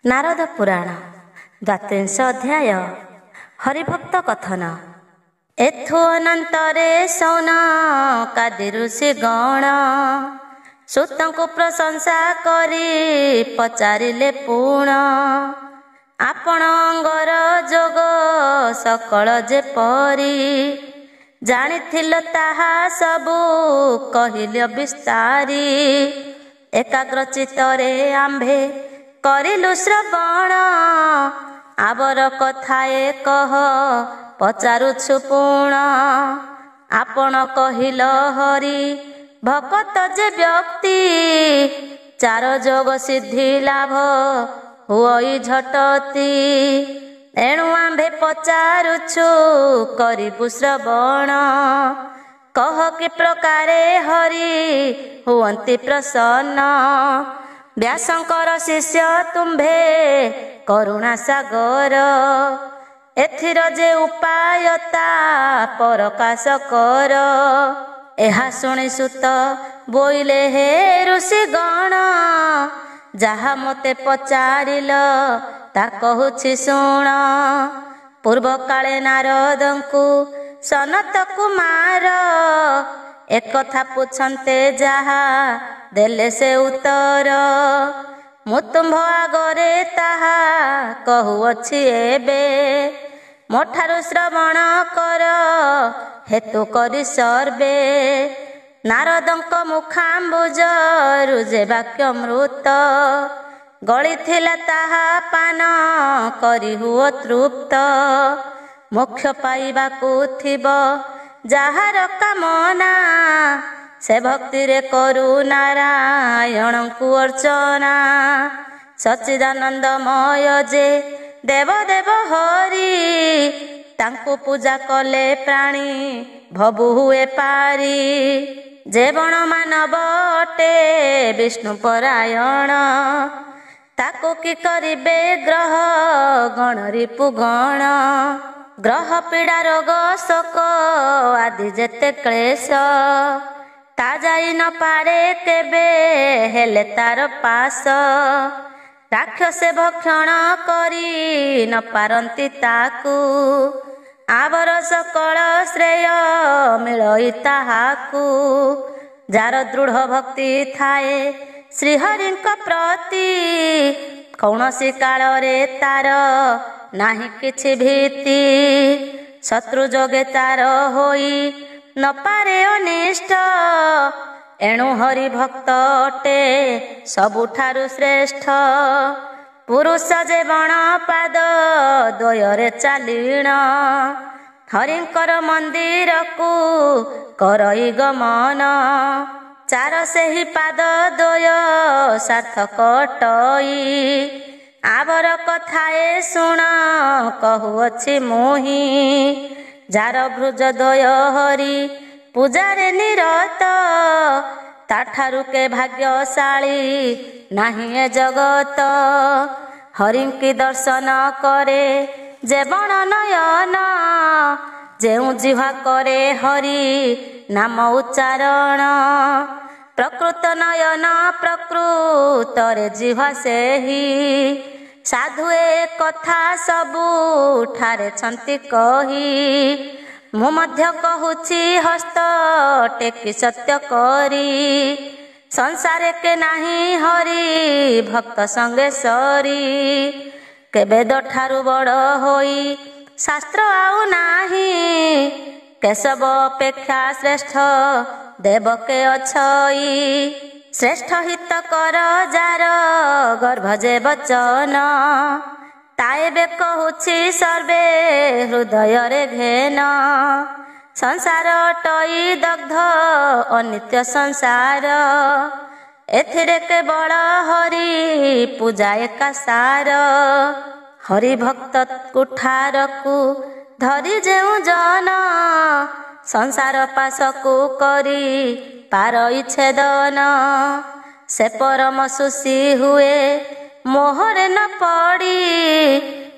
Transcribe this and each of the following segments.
ନାରଦ ପୁରାଣ ଦ୍ୱାତ୍ରିଂଶ ଅଧ୍ୟାୟ ହରିଭକ୍ତ କଥନ। ଏଥୁ ଅନନ୍ତରେ ସୌନ କାଦି ଋଷି ଗଣ ସୁତଙ୍କୁ ପ୍ରଶଂସା କରି ପଚାରିଲେ ପୁଣ। ଆପଣ ଅଙ୍ଗର ଯୋଗ ସକଳ ଯେପରି ଜାଣିଥିଲ ତାହା ସବୁ କହିଲ ବିସ୍ତାରି। ଏକାଗ୍ର ଚିତ୍ତରେ ଆମ୍ଭେ କରିଲୁ ଶ୍ରବଣ ଆବର କଥାଏ କହ ପଚାରୁଛୁ ପୁଣ। ଆପଣ କହିଲ ହରି ଭକତ ଯେ ବ୍ୟକ୍ତି ଚାର ଯୋଗ ସିଦ୍ଧି ଲାଭ ହୁଅଇ ଝଟତି। ଏଣୁ ଆମ୍ଭେ ପଚାରୁଛୁ କରିବୁ ଶ୍ରବଣ କହ କି ପ୍ରକାରେ ହରି ହୁଅନ୍ତି ପ୍ରସନ୍ନ। ବ୍ୟାସଙ୍କର ଶିଷ୍ୟ ତୁମ୍ଭେ କରୁଣା ସାଗର ଏଥିର ଯେ ଉପାୟତା ପରକାଶ କର। ଏହା ଶୁଣି ସୁତ ବୋଇଲେ ହେ ଋଷି ଗଣ ଯାହା ମୋତେ ପଚାରିଲ ତା କହୁଛି ଶୁଣ। ପୂର୍ବ କାଳେ ନାରଦଙ୍କୁ ସନତ କୁମାର ଏକଥା ପୁଛନ୍ତି ଯାହା ଦେଲେ ସେ ଉତ୍ତର। ମୁଁ ତୁମ୍ଭ ଆଗରେ ତାହା କହୁଅଛି ଏବେ ମୋଠାରୁ ଶ୍ରବଣ କର ହେତୁ କରି ସର୍ବେ। ନାରଦଙ୍କ ମୁଖାମ୍ବୁଜରୁ ଯେ ବାକ୍ୟମୃତ ଗଳିଥିଲା ତାହା ପାନ କରି ହୁଅ ତୃପ୍ତ। ମୋକ୍ଷ ପାଇବାକୁ ଥିବ ଯାହାର କାମନା ସେ ଭକ୍ତିରେ କରୁ ନାରାୟଣଙ୍କୁ ଅର୍ଚ୍ଚନା। ସଚ୍ଚିଦାନନ୍ଦମୟ ଯେ ଦେବ ଦେବ ହରି ତାଙ୍କୁ ପୂଜା କଲେ ପ୍ରାଣୀ ଭବୁ ହୁଏ ପାରି। ଯେ ବଣ ମାନବ ଅଟେ ବିଷ୍ଣୁ ପରାୟଣ ତାକୁ କି କରିବେ ଗ୍ରହ ଗଣ ରିପୁ ଗଣ। ଗ୍ରହ ପୀଡ଼ା ରୋଗ ଶୋକ ଆଦି ଯେତେ କ୍ଲେଶ ତା ଯାଇ ନ ପାରେ କେବେ ହେଲେ ତାର ପାଶ। ରାକ୍ଷସେ ଭକ୍ଷଣ କରି ନ ପାରନ୍ତି ତାକୁ ଆବର ସକଳ ଶ୍ରେୟ ମିଳଇ ତାହାକୁ। ଯାର ଦୃଢ଼ ଭକ୍ତି ଥାଏ ଶ୍ରୀହରିଙ୍କ ପ୍ରତି କୌଣସି କାଳରେ ତାର ନାହିଁ କିଛି ଭୀତି। ଶତ୍ରୁ ଯୋଗେ ତାର ହୋଇ ନ ପାରେ ଅନିଷ୍ଟ ଏଣୁ ହରି ଭକ୍ତ ଅଟେ ସବୁଠାରୁ ଶ୍ରେଷ୍ଠ। ପୁରୁଷ ଯେ ବଣ ପାଦ ଦ୍ୱୟରେ ଚାଲିଣ ହରିଙ୍କର ମନ୍ଦିରକୁ କରଇ ଗମନ। ଚାର ସେହି ପାଦ ଦ୍ୱୟ ସାର୍ଥକ ଅଟଇ ଆବର କଥାଏ ଶୁଣ କହୁଅଛି ମୁହିଁ। ଯାର ଭୃଜ ଦ୍ୱୟ ହରି ପୂଜାରେ ନିରତ ତାଠାରୁ କେ ଭାଗ୍ୟଶାଳୀ ନାହିଁ ଏ ଜଗତ। ହରିଙ୍କି ଦର୍ଶନ କରେ ଯେ ବଣ ନୟନ ଯେଉଁ ଜିହ୍ୱା କରେ ହରି ନାମ ଉଚ୍ଚାରଣ। ପ୍ରକୃତ ନୟନ ପ୍ରକୃତରେ ଜିହ୍ୱା ସେହି ସାଧୁ ଏ କଥା ସବୁଠାରେ ଛନ୍ତି କହି। ମୁଁ ମଧ୍ୟ କହୁଛି ହସ୍ତ ଟେକି ସତ୍ୟ କରି ସଂସାରେ କେ ନାହିଁ ହରି ଭକ୍ତ ସଙ୍ଗେ ସରି। କେବେଦ ଠାରୁ ବଡ଼ ହୋଇ ଶାସ୍ତ୍ର ଆଉ ନାହିଁ କେଶବ ଅପେକ୍ଷା ଶ୍ରେଷ୍ଠ ଦେବକେ ଅଛଇ। ଶ୍ରେଷ୍ଠ ହିତ କର ଯାର ଗର୍ଭ ଯେ ବଚନ ତା ଏବେ କହୁଛି ସର୍ବେ ହୃଦୟରେ ଘେନ। ସଂସାର ଅଟଇ ଦଗ୍ଧ ଅନିତ୍ୟ ସଂସାର ଏଥିରେ କେବଳ ହରି ପୂଜା ଏକା ସାର। ହରି ଭକ୍ତ କୁଠାରକୁ ଧରି ଯେଉଁ ଜନ ସଂସାର ପାଶକୁ କରି ପାରଇ ଛେଦନ। ସେ ପରମ ସୁଶୀ ହୁଏ ମୋହରେ ନ ପଡ଼ି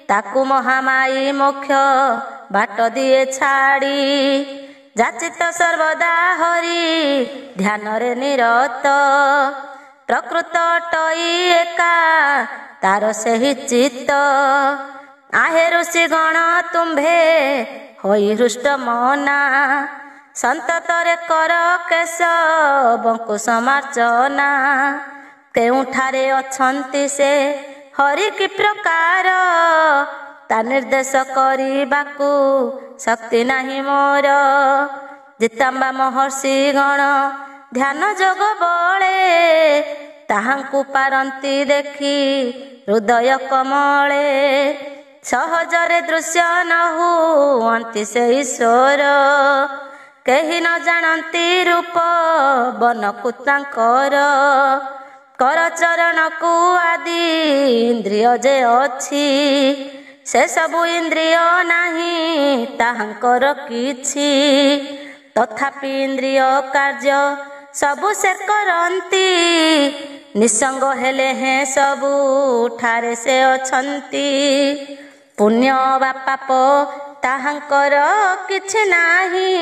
ତାକୁ ମହାମାୟୀ ମୋକ୍ଷ ବାଟ ଦିଏ ଛାଡ଼ି। ଯାଚିତ ସର୍ବଦା ହରି ଧ୍ୟାନରେ ନିରତ ପ୍ରକୃତ ଅଟଇ ଏକା ତାର ସେହି ଚିତ୍ତ। ଆହେ ଋଷି ଗଣ ତୁମ୍ଭେ ହୋଇ ହୃଷ୍ଟ ମନା, ସନ୍ତତରେ କର କେଶବଙ୍କୁ ସମାର୍ଚ୍ଚନା। କେଉଁଠାରେ ଅଛନ୍ତି ସେ ହରି କି ପ୍ରକାର, ତା ନିର୍ଦ୍ଦେଶ କରିବାକୁ ଶକ୍ତି ନାହିଁ ମୋର। ଜିତାମ୍ବା ମହର୍ଷି ଗଣ ଧ୍ୟାନ ଯୋଗ ବଳେ, ତାହାଙ୍କୁ ପାରନ୍ତି ଦେଖି ହୃଦୟ କମଳେ। ସହଜରେ ଦୃଶ୍ୟ ନ ହୁଅନ୍ତି ସେ ଈଶ୍ୱର, କେହି ନ ଜାଣନ୍ତି ରୂପ ବନକୁ ତାଙ୍କର। କର ଚରଣକୁ ଆଦି ଇନ୍ଦ୍ରିୟ ଯେ ଅଛି, ସେ ସବୁ ଇନ୍ଦ୍ରିୟ ନାହିଁ ତାହାଙ୍କର କିଛି। ତଥାପି ଇନ୍ଦ୍ରିୟ କାର୍ଯ୍ୟ ସବୁ ସେ କରନ୍ତି, ନିଃସଙ୍ଗ ହେଲେ ହେଁ ସବୁଠାରେ ସେ ଅଛନ୍ତି। ପୁଣ୍ୟ ବା ପାପ ତାହାଙ୍କର କିଛି ନାହିଁ,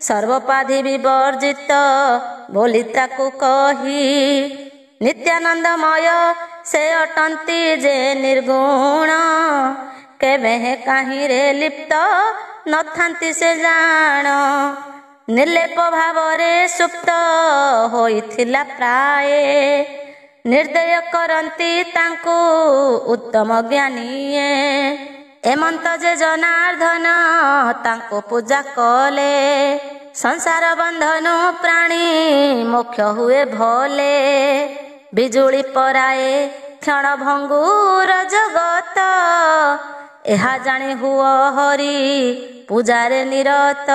ସର୍ବୋପାଧି ବିବର୍ଜିତ ବୋଲି ତାକୁ କହି। ନିତ୍ୟାନନ୍ଦମୟ ସେ ଅଟନ୍ତି ଯେ ନିର୍ଗୁଣ, କେବେ କାହିଁରେ ଲିପ୍ତ ନଥାନ୍ତି ସେ ଜାଣ। ନିର୍ଲେପ ଭାବରେ ସୁପ୍ତ ହୋଇଥିଲା ପ୍ରାୟେ, ନିର୍ଦ୍ଦୟ କରନ୍ତି ତାଙ୍କୁ ଉତ୍ତମ ଜ୍ଞାନୀଏ। ଏମନ୍ତ ଯେ ଜନାର୍ଦ୍ଦନ ତାଙ୍କୁ ପୂଜା କଲେ, ସଂସାର ବନ୍ଧନୁ ପ୍ରାଣୀ ମୋକ୍ଷ ହୁଏ ଭଲେ। ବିଜୁଳି ପରାଏ କ୍ଷଣ ଭଙ୍ଗୁର ଜଗତ, ଏହା ଜାଣି ହୁଅ ହରି ପୂଜାରେ ନିରତ।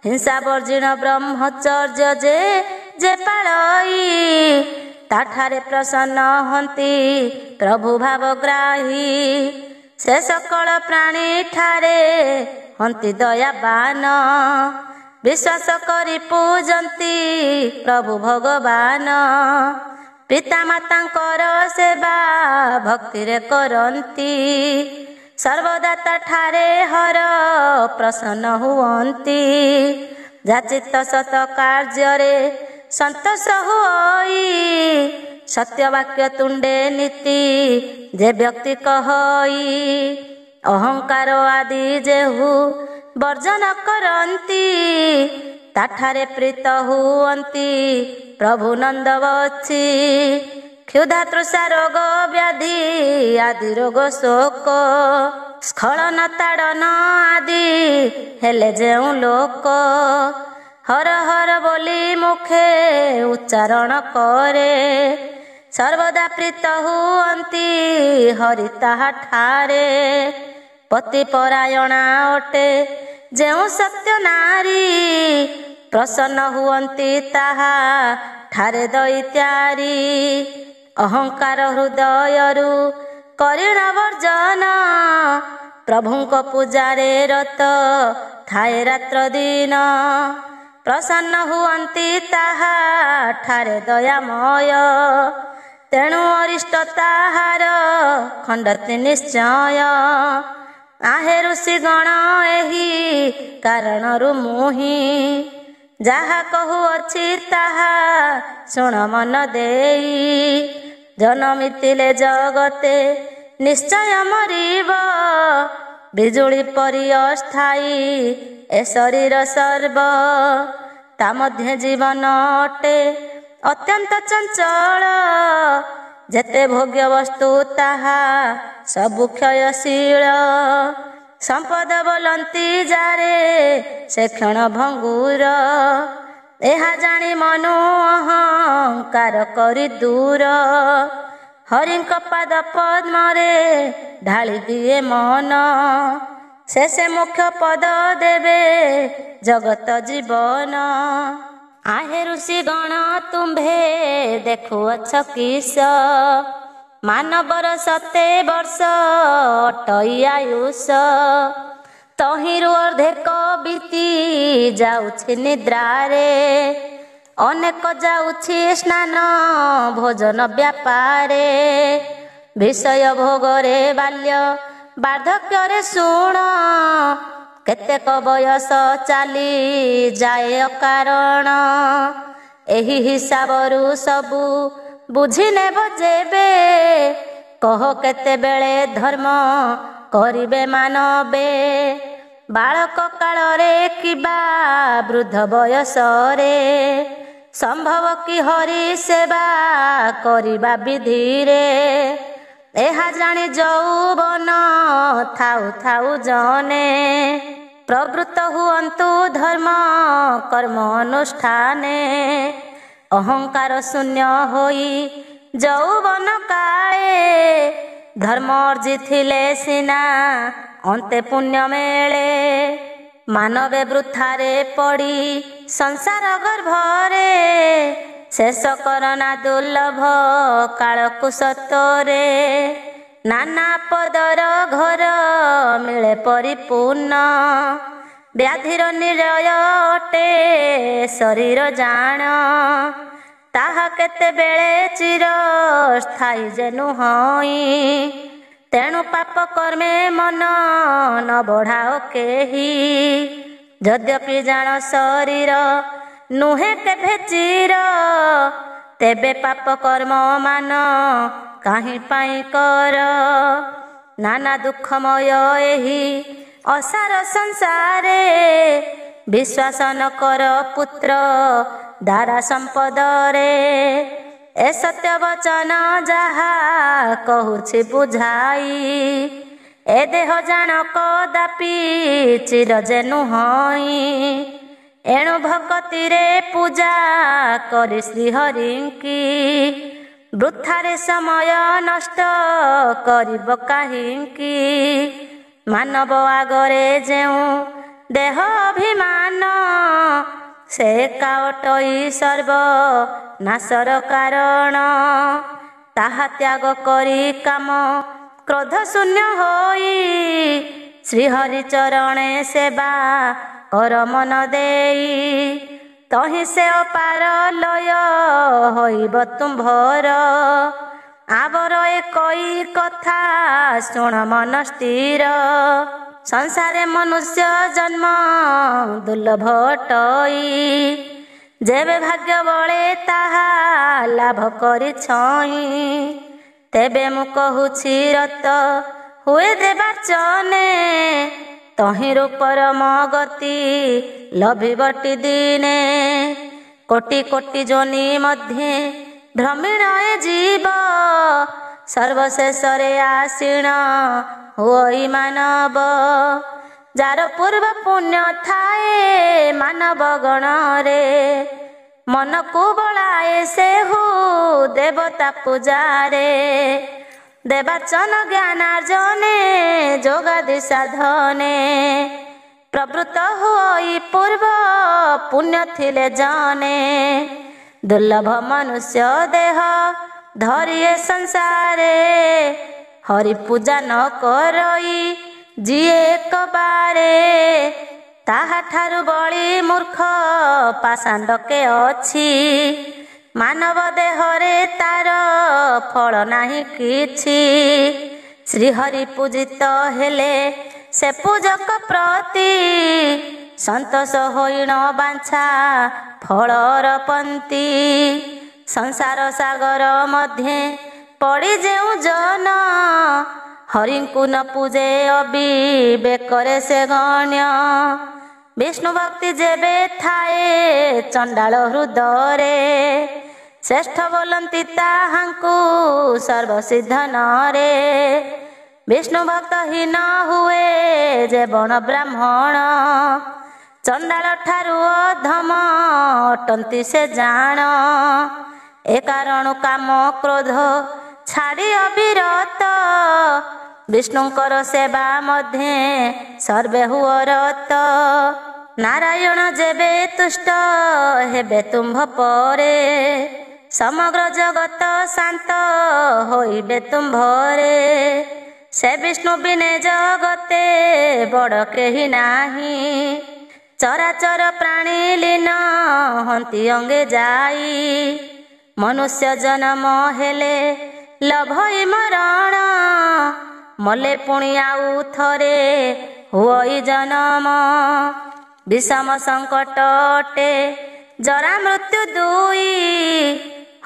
ହିଂସା ବର୍ଜିଣ ବ୍ରହ୍ମଚର୍ଯ୍ୟ ଯେ ପାଳଇ, ତାଠାରେ ପ୍ରସନ୍ନ ହନ୍ତି ପ୍ରଭୁ ଭାବଗ୍ରାହୀ। ସେ ସକଳ ପ୍ରାଣୀ ଠାରେ ହନ୍ତି ଦୟାବାନ, ବିଶ୍ୱାସ କରି ପୂଜନ୍ତି ପ୍ରଭୁ ଭଗବାନ। ପିତା ମାତାଙ୍କର ସେବା ଭକ୍ତିରେ କରନ୍ତି, ସର୍ବଦା ତାଠାରେ ହର ପ୍ରସନ୍ନ ହୁଅନ୍ତି। ଯାଚିତ ସତ କାର୍ଯ୍ୟରେ ସନ୍ତୋଷ ହୋଇ, ସତ୍ୟ ବାକ୍ୟ ତୁଣ୍ଡେ ନୀତି ଯେ ବ୍ୟକ୍ତି କହଇ। ଅହଙ୍କାର ଆଦି ଯେହୁ ବର୍ଜନ କରନ୍ତି, ତାଠାରେ ପ୍ରୀତ ହୁଅନ୍ତି ପ୍ରଭୁ ନନ୍ଦବଛି। କ୍ଷୁଧା ତୃଷା ରୋଗ ବ୍ୟାଧି ଆଦି ରୋଗ ଶୋକ, ସ୍ଖଳନ ତାଡ଼ନ ଆଦି ହେଲେ ଯେଉଁ ଲୋକ। ହର ହର ବୋଲି ମୁଖେ ଉଚ୍ଚାରଣ କରେ, ସର୍ବଦା ପ୍ରୀତ ହୁଅନ୍ତି ହରି ତାହାଠାରେ। ପତି ପରାୟଣା ଅଟେ ଯେଉଁ ସତ୍ୟ ନାରୀ, ପ୍ରସନ୍ନ ହୁଅନ୍ତି ତାହା ଠାରେ ଦଇତ୍ୟାରୀ। ଅହଙ୍କାର ହୃଦୟରୁ କରିଣ ବର୍ଜନ, ପ୍ରଭୁଙ୍କ ପୂଜାରେ ରତ ଥାଏ ରାତ୍ର ଦିନ। ପ୍ରସନ୍ନ ହୁଅନ୍ତି ତାହା ଠାରେ ଦୟାମୟ, ତେଣୁ ଅରିଷ୍ଟ ତାହାର ଖଣ୍ଡତି ନିଶ୍ଚୟ। ଆହେ ଋଷି ଗଣ ଏହି କାରଣରୁ ମୁହିଁ, ଯାହା କହୁଅଛି ତାହା ଶୁଣ ମନ ଦେଇ। ଜନମିଥିଲେ ଜଗତେ ନିଶ୍ଚୟ ମରିବ, ବିଜୁଳି ପରି ଅସ୍ଥାୟୀ ଏ ଶରୀର ସର୍ବ। ତା ମଧ୍ୟରେ ଜୀବନ ଅଟେ ଅତ୍ୟନ୍ତ ଚଞ୍ଚଳ, ଯେତେ ଭୋଗ୍ୟ ବସ୍ତୁ ତାହା ସବୁ କ୍ଷୟଶୀଳ। ସମ୍ପଦ ବୋଲନ୍ତି ଯାରେ ସେ କ୍ଷଣ ଭଙ୍ଗୁର, ଏହା ଜାଣି ମନୁ ଅହଙ୍କାର କରି ଦୂର। ହରିଙ୍କ ପାଦ ପଦ୍ମରେ ଢାଳି ଦିଏ ମନ, ସେ ମୁଖ୍ୟ ପଦ ଦେବେ ଜଗତ ଜୀବନ। ଆହେ ଋଷି ଗଣ ତୁମ୍ଭେ ଦେଖୁଅଛ କିସ, ମାନବର 7 ବର୍ଷ ଅଟଇ ଆୟୁଷ। ତହିଁରୁ ଅର୍ଦ୍ଧେକ ବିତି ଯାଉଛି ନିଦ୍ରାରେ, ଅନେକ ଯାଉଛି ସ୍ନାନ ଭୋଜନ ବ୍ୟାପାରେ। ବିଷୟ ଭୋଗରେ ବାଲ୍ୟ ବାର୍ଦ୍ଧକ୍ୟରେ ଶୁଣ, କେତେକ ବୟସ ଚାଲି ଯାଏ ଅକାରଣ। ଏହି ହିସାବରୁ ସବୁ ବୁଝି ନେବ ଯେବେ କହ କେତେବେଳେ ଧର୍ମ କରିବେ ମାନବେ। ବାଳକ କାଳରେ କିବା ବୃଦ୍ଧ ବୟସରେ ସମ୍ଭବ କି ହରି ସେବା କରିବା ବିଧିରେ। ଏହା ଜାଣି ଯୌବନ ଥାଉ ଥାଉ ଜନେ ପ୍ରବୃତ୍ତ ହୁଅନ୍ତୁ ଧର୍ମ କର୍ମ ଅନୁଷ୍ଠାନେ। ଅହଙ୍କାର ଶୂନ୍ୟ ହୋଇ ଯୌବନ କାଳେ ଧର୍ମ ଅର୍ଜିଥିଲେ ସିନା ଅନ୍ତେ ପୁଣ୍ୟ ମେଳେ। ମାନବେ ବୃଥାରେ ପଡ଼ି ସଂସାର ଗର୍ଭରେ ଶେଷ କରନା ଦୁର୍ଲଭ କାଳକୁ ସତରେ। ନାନା ପଦର ଘର ମିଳେ ପରିପୂର୍ଣ୍ଣ ବ୍ୟାଧିର ନିରୟ ଅଟେ ଶରୀର ଜାଣ। ତାହା କେତେବେଳେ ଚିରସ୍ଥାୟୀ ଯେ ନୁହଁଇ ତେଣୁ ପାପ କର୍ମେ ମନ ନ ବଢ଼ାଅ କେହି। ଯଦ୍ୟପି ଜାଣ ଶରୀର ନୁହେଁ କେଭେ ଚିର ତେବେ ପାପ କର୍ମ ମାନ କାହିଁ ପାଇଁ କର। ନାନା ଦୁଃଖମୟ ଏହି ଅସାର ସଂସାରେ ବିଶ୍ୱାସ ନ କର ପୁତ୍ର ଦାରା ସମ୍ପଦରେ। ଏ ସତ୍ୟ ବଚନ ଯାହା କହୁଛି ବୁଝାଇ ଏ ଦେହ ଜାଣ କଦାପି ଚିର ଯେ ନୁହଁଇ। ଏଣୁ ଭକତିରେ ପୂଜା କରି ଶ୍ରୀହରିଙ୍କି ବୃଥାରେ ସମୟ ନଷ୍ଟ କରିବ କାହିଁକି। ମାନବ ଆଗରେ ଯେଉଁ ଦେହ ଅଭିମାନ ସେ କାଅଟଇ ସର୍ବ ନାଶର କାରଣ। ତାହା ତ୍ୟାଗ କରି କାମ କ୍ରୋଧ ଶୂନ୍ୟ ହୋଇ ଶ୍ରୀହରି ଚରଣେ ସେବା କର ମନ ଦେଇ। ତହିଁ ସେ ଅପାର ଲୟ ହୋଇବ ତୁମ୍ଭର। ଆବର ଏକଇ କଥା ଶୁଣ ମନ ସ୍ଥିର। ସଂସାରେ ମନୁଷ୍ୟ ଜନ୍ମ ଦୁର୍ଲଭ ଅଟଇ ଯେବେ ଭାଗ୍ୟ ବଳେ ତାହା ଲାଭ କରିଛଇଁ। ତେବେ ମୁଁ କହୁଛି ରତ ହୁଏ ଦେବାର୍ଚନେ ତହିଁରୁ ପରମ ଗତି ଲଭିବଟି ଦିନେ। କୋଟି କୋଟି ଯୋନି ମଧ୍ୟେ ଭ୍ରମିଣ ଏ ଜୀବ ସର୍ବଶେଷରେ ଆସୀଣ ହୁଅଇ ମାନବ। ଯାର ପୂର୍ବ ପୁଣ୍ୟ ଥାଏ ମାନବ ଗଣରେ ମନକୁ ବଳାଏ ସେହୁ ଦେବତା ପୂଜାରେ। ଦେବାର୍ଚନ ଜ୍ଞାନାର୍ଜନେ ଯୋଗାଦି ସାଧନେ ପ୍ରବୃତ୍ତ ହୁଅଇ ପୂର୍ବ ପୁଣ୍ୟ ଥିଲେ ଜନେ। ଦୁର୍ଲଭ ମନୁଷ୍ୟ ଦେହ ଧରି ଏ ସଂସାରେ ହରି ପୂଜା ନ କରଇ ଯିଏ ଏକବାରେ। ତାହାଠାରୁ ବଳି ମୂର୍ଖ ପାଷାଣ୍ଡକେ ଅଛି ମାନବ ଦେହରେ ତାର ଫଳ ନାହିଁ କିଛି। ଶ୍ରୀହରି ପୂଜିତ ହେଲେ ସେ ପୂଜକ ପ୍ରତି ସନ୍ତୋଷ ହୋଇଣ ବାଞ୍ଛା ଫଳର ପନ୍ତି। ସଂସାର ସାଗର ମଧ୍ୟେ ପଡ଼ି ଯେଉଁ ଜନ ହରିଙ୍କୁ ନ ପୂଜେ ଅବିବେକରେ ସେ ଗଣ୍ୟ। ବିଷ୍ଣୁ ଭକ୍ତି ଯେବେ ଥାଏ ଚଣ୍ଡାଳ ହୃଦୟରେ ଶ୍ରେଷ୍ଠ ବୋଲନ୍ତି ତାହାଙ୍କୁ ସର୍ବସିଦ୍ଧ ନରେ। ବିଷ୍ଣୁ ଭକ୍ତ ହୀନ ହୁଏ ଯେ ବଣ ବ୍ରାହ୍ମଣ ଚଣ୍ଡାଳ ଠାରୁ ଅଧମ ଅଟନ୍ତି ସେ ଜାଣ। ଏ କାରଣୁ କାମ କ୍ରୋଧ ଛାଡ଼ି ଅବିରତ ବିଷ୍ଣୁଙ୍କର ସେବା ମଧ୍ୟେ ସର୍ବେ ହୁଅ ରତ। ନାରାୟଣ ଯେବେ ତୁଷ୍ଟ ହେବେ ତୁମ୍ଭ ପରେ ସମଗ୍ର ଜଗତ ଶାନ୍ତ ହୋଇବେ ତୁମ୍ଭରେ। ସେ ବିଷ୍ଣୁ ବିନେ ଜଗତେ ବଡ଼ କେହି ନାହିଁ ଚରାଚର ପ୍ରାଣୀ ଲୀନ ହନ୍ତି ଅଙ୍ଗେ ଯାଇ। ମନୁଷ୍ୟ ଜନମ ହେଲେ ଲଭଇ ମରଣ ମଲେ ପୁଣି ଆଉ ଥରେ ହୁଅଇ ଜନମ। বিষম সংকট অটে জরা মৃত্যু দুই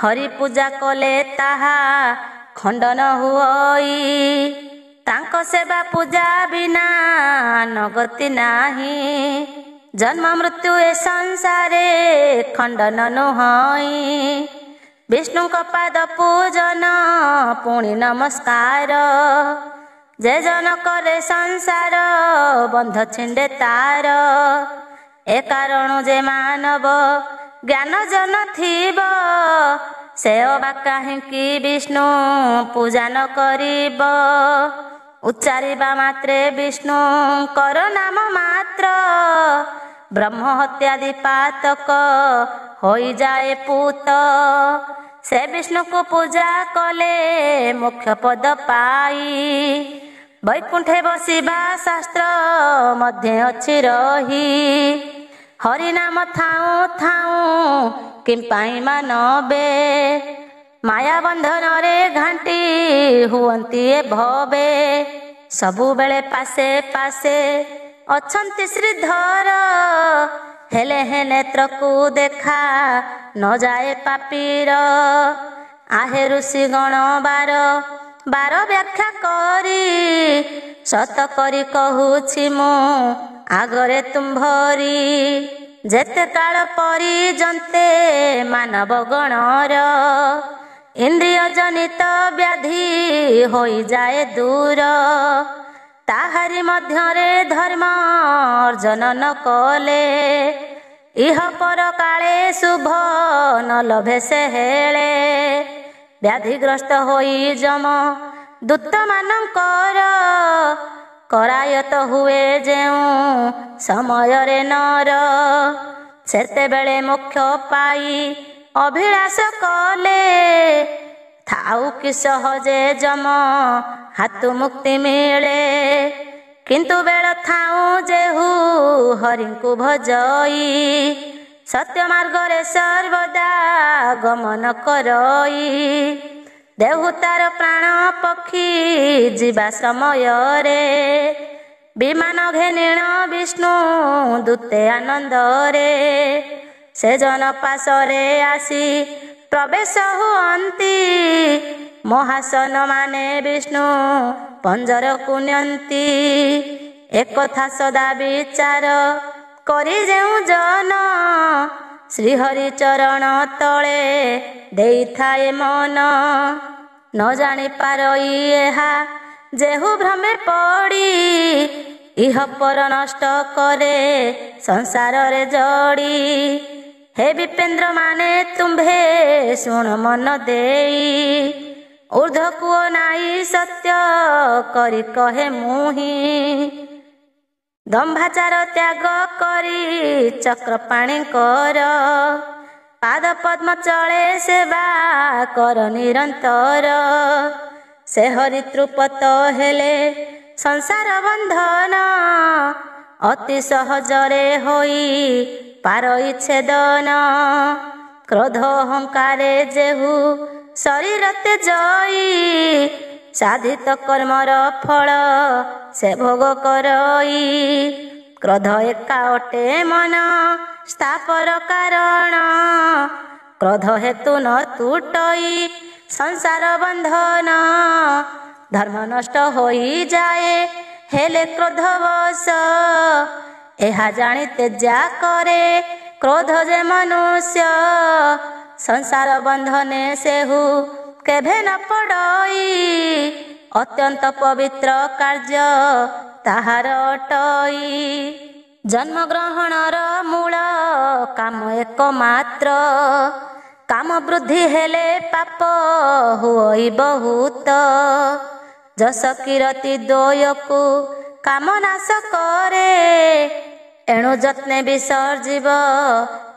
ହରି ପୂଜା କଲେ ତାହା ଖଣ୍ଡନ ହୁଅଇ। ତାଙ୍କ ସେବା ପୂଜା ବିନା ନଗତି ନାହିଁ। ଜନ୍ମ ମୃତ୍ୟୁ ଏ ସଂସାରେ ଖଣ୍ଡନ ନୁହଁଇ। ବିଷ୍ଣୁଙ୍କ ପାଦ ପୂଜନ ପୁଣି ନମସ୍କାର। ଯେ ଜନ କରେ ସଂସାର ବନ୍ଧ ଛିଣ୍ଡେ ତାର। ଏ କାରଣୁ ଯେ ମାନବ ଜ୍ଞାନ ଜନ ଥିବ। ସେ ଅବା କାହିଁକି ବିଷ୍ଣୁ ପୂଜା ନ କରିବ। ଉଚ୍ଚାରିବା ମାତ୍ରେ ବିଷ୍ଣୁଙ୍କର ନାମ ମାତ୍ର। ବ୍ରହ୍ମ ହତ୍ୟାଦି ପାତକ ହୋଇଯାଏ ପୂତ। ସେ ବିଷ୍ଣୁକୁ ପୂଜା କଲେ ମୋକ୍ଷ ପଦ ପାଇ। ବୈକୁଣ୍ଠେ ବସିବା ଶାସ୍ତ୍ର ମଧ୍ୟ ଅଛି ରହି। ହରିନାମ ଥାଉଁ ଥାଉଁ କିମ୍ପାଇଁ ମାନବେ। ମାୟା ବନ୍ଧନରେ ଘାଣ୍ଟି ହୁଅନ୍ତି ଏ ଭବେ। ସବୁବେଳେ ପାଶେ ପାଶେ ଅଛନ୍ତି ଶ୍ରୀଧର। ହେଲେ ନେତ୍ରକୁ ଦେଖା ନଯାଏ ପାପୀର। ଆହେ ଋଷି ଗଣ ବାର ବ୍ୟାଖ୍ୟା କରି। ସତ କରି କହୁଛି ମୁଁ ଆଗରେ ତୁମ୍ଭରି। ଯେତେ କାଳ ପର୍ଯ୍ୟନ୍ତେ ମାନବ ଗଣର ଇନ୍ଦ୍ରିୟ ଜନିତ ବ୍ୟାଧି ହୋଇଯାଏ ଦୂର। ତାହାରି ମଧ୍ୟରେ ଧର୍ମ ଅର୍ଜନ ନ କଲେ। ଇହ ପର କାଳେ ଶୁଭ ନ ଲଭେ ସେ ହେଳେ। ବ୍ୟାଧିଗ୍ରସ୍ତ ହୋଇ ଯମ ଦୂତ ମାନଙ୍କର କରାୟତ ହୁଏ ଯେଉଁ ସମୟରେ ନର। ସେତେବେଳେ ମୋକ୍ଷ ପାଇ ଅଭିଳାଷ କଲେ। ଥାଉ କି ସହଜେ ଯମ ହାତୁ ମୁକ୍ତି ମିଳେ। କିନ୍ତୁ ବେଳ ଥାଉଁ ଯେହୁ ହରିଙ୍କୁ ଭଜଇ। ସତ୍ୟ ମାର୍ଗରେ ସର୍ବଦା ଗମନ କରଇ। ଦେହୁ ତାର ପ୍ରାଣ ପକ୍ଷୀ ଯିବା ସମୟରେ। ବିମାନ ଘେନିଣ ବିଷ୍ଣୁ ଦୂତେ ଆନନ୍ଦରେ। ସେ ଜନ ପାଶରେ ଆସି ପ୍ରବେଶ ହୁଅନ୍ତି। ମହାସନ ମାନେ ବିଷ୍ଣୁ ପଞ୍ଜରକୁ ନିଅନ୍ତି। ଏକଥା ସଦା ବିଚାର କରି ଯେଉଁ ଜନ। ଶ୍ରୀହରି ଚରଣ ତଳେ ଦେଇଥାଏ ମନ। ନ ଜାଣି ପାରଇ ଏହା ଯେହୁ ଭ୍ରମେ ପଡ଼ି। ଇହ ପର ନଷ୍ଟ କରେ ସଂସାରରେ ଜଡ଼ି। ହେ ବିପେନ୍ଦ୍ର ମାନେ ତୁମ୍ଭେ ଶୁଣ ମନ ଦେଇ। ଊର୍ଦ୍ଧ୍ୱ କୁହ ନାଇଁ ସତ୍ୟ କରି କହେ ମୁହିଁ। ଦମ୍ଭାଚାର ତ୍ୟାଗ କରି ଚକ୍ରପାଣିଙ୍କର। ପାଦ ପଦ୍ମ ଚଳେ ସେବା କର ନିରନ୍ତର। ସେ ହରିତୃପତ ହେଲେ ସଂସାର ବନ୍ଧନ। ଅତି ସହଜରେ ହୋଇ ପାରଇ ଛେଦନ। କ୍ରୋଧ ଅହଙ୍କାରେ ଯେହୁ ଶରୀର ତ୍ୟଜଇ। ସାଧିତ କର୍ମର ଫଳ ସେ ଭୋଗ କରଇ। କ୍ରୋଧ ଏକା ଅଟେ ମନ ସ୍ଥାପର କାରଣ। କ୍ରୋଧ ହେତୁ ନ ତୁଟଇ ସଂସାର ବନ୍ଧନ। ଧର୍ମ ନଷ୍ଟ ହୋଇଯାଏ ହେଲେ କ୍ରୋଧ ବଶ। ଏହା ଜାଣି ତେଜା କରେ କ୍ରୋଧ ଯେ ମନୁଷ୍ୟ। ସଂସାର ବନ୍ଧନେ ସେହୁ କେଭେ ନ ପଡ଼ଇ। ଅତ୍ୟନ୍ତ ପବିତ୍ର କାର୍ଯ୍ୟ ତାହାର ଅଟଇ। ଜନ୍ମ ଗ୍ରହଣର ମୂଳ କାମ ଏକ ମାତ୍ର। କାମ ବୃଦ୍ଧି ହେଲେ ପାପ ହୁଅଇ ବହୁତ। ଯଶ କୀରତି ଦ୍ୱୟକୁ କାମ ନାଶ କରେ। ଏଣୁ ଯତ୍ନେ ବିସର୍ଜିବ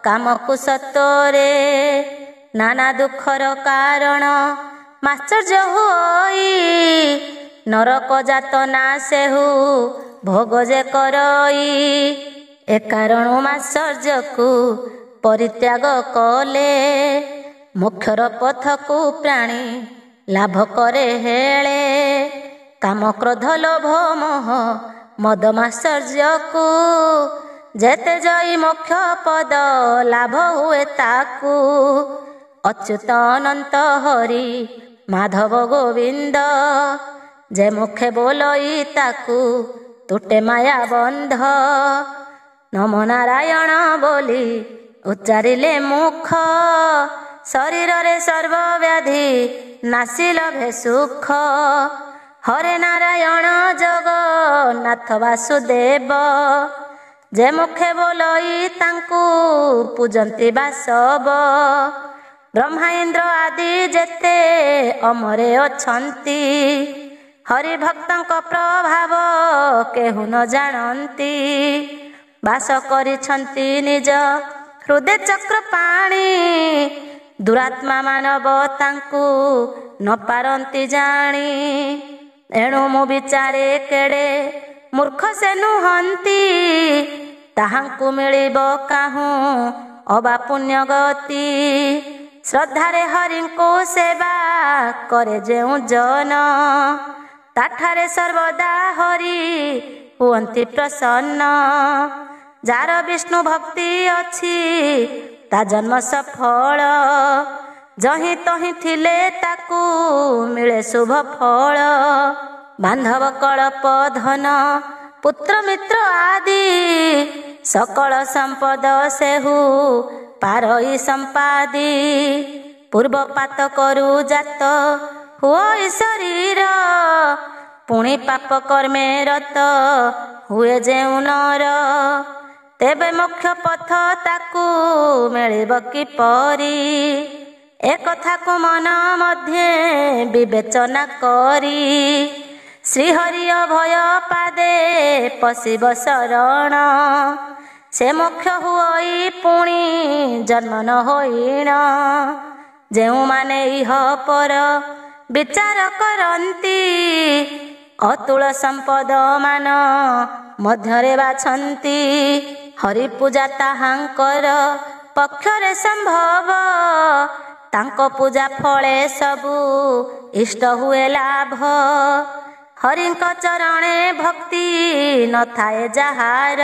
କାମକୁ ସତ୍ୱରେ। ନାନା ଦୁଃଖର କାରଣ ମାଶ୍ଚର୍ଯ୍ୟ ହୁଅଇ। ନରକ ଯାତନା ସେହୁ ଭୋଗ ଯେ କରଇ। ଏ କାରଣୁ ମାଶ୍ଚର୍ଯ୍ୟକୁ ପରିତ୍ୟାଗ କଲେ। ମୋକ୍ଷର ପଥକୁ ପ୍ରାଣୀ ଲାଭ କରେ ହେଳେ। କାମ କ୍ରୋଧ ଲୋଭ ମୋହ ମଦ ମାଶ୍ଚର୍ଯ୍ୟକୁ। ଯେତେ ଜୟୀ ମୋକ୍ଷ ପଦ ଲାଭ ହୁଏ ତାକୁ। ଅଚ୍ୟୁତ ଅନନ୍ତ ହରି ମାଧବ ଗୋବିନ୍ଦ। ଯେ ମୁଖେ ବୋଲଇ ତାକୁ ତୁଟେ ମାୟା ବନ୍ଧ। ନମ ନାରାୟଣ ବୋଲି ଉଚ୍ଚାରିଲେ ମୁଖ। ଶରୀରରେ ସର୍ବବ୍ୟାଧି ନାସିଲ ଭେ ସୁଖ। ହରେ ନାରାୟଣ ଜଗନ୍ନାଥ ବାସୁଦେବ। ଯେ ମୁଖେ ବୋଲଇ ତାଙ୍କୁ ପୂଜନ୍ତି ବାସବ। ବ୍ରହ୍ମା ଇନ୍ଦ୍ର ଆଦି ଯେତେ ଅମରେ ଅଛନ୍ତି। ହରି ଭକ୍ତଙ୍କ ପ୍ରଭାବ କେହୁ ନ ଜାଣନ୍ତି। ବାସ କରିଛନ୍ତି ନିଜ ହୃଦୟ ଚକ୍ର ପାଣି। ଦୁରାତ୍ମା ମାନବ ତାଙ୍କୁ ନ ପାରନ୍ତି ଜାଣି। ଏଣୁ ମୁଁ ବିଚାରେ କେଡ଼େ ମୂର୍ଖ ସେ ନୁହନ୍ତି। ତାହାଙ୍କୁ ମିଳିବ କାହୁଁ ଅବା ପୁଣ୍ୟ ଗତି। ଶ୍ରଦ୍ଧାରେ ହରିଙ୍କୁ ସେବା କରେ ଯେଉଁ ଜନ। ତାଠାରେ ସର୍ବଦା ହରି ହୁଅନ୍ତି ପ୍ରସନ୍ନ। ଯାର ବିଷ୍ଣୁ ଭକ୍ତି ଅଛି ତା ଜନ୍ମ ସଫଳ। ଯହିଁ ତହିଁ ଥିଲେ ତାକୁ ମିଳେ ଶୁଭ ଫଳ। ବାନ୍ଧବ କଳପ ଧନ ପୁତ୍ର ମିତ୍ର ଆଦି ସକଳ ସମ୍ପଦ ସେହୁ ପାରଇ ସମ୍ପାଦି। ପୂର୍ବପାତ କରୁ ଜାତ ହୁଏ ଶରୀର। ପୁଣି ପାପ କର୍ମେ ରତ ହୁଏ ଯେଉଁ ନର। ତେବେ ମୋକ୍ଷ ପଥ ତାକୁ ମିଳିବ କିପରି। ଏ କଥାକୁ ମନ ମଧ୍ୟେ ବିବେଚନା କରି। ଶ୍ରୀହରି ଅଭୟ ପାଦେ ପଶିବ ଶରଣ। ସେ ମୋକ୍ଷ ହୁଅଇ ପୁଣି ଜନ୍ମ ନ ହୋଇଣ। ଯେଉଁମାନେ ଇହ ପର ବିଚାର କରନ୍ତି। ଅତୁଳ ସମ୍ପଦ ମାନ ମଧ୍ୟରେ ବାଛନ୍ତି। ହରି ପୂଜା ତାହାଙ୍କର ପକ୍ଷରେ ସମ୍ଭବ। ତାଙ୍କ ପୂଜା ଫଳେ ସବୁ ଇଷ୍ଟ ହୁଏ ଲାଭ। ହରିଙ୍କ ଚରଣେ ଭକ୍ତି ନଥାଏ ଯାହାର।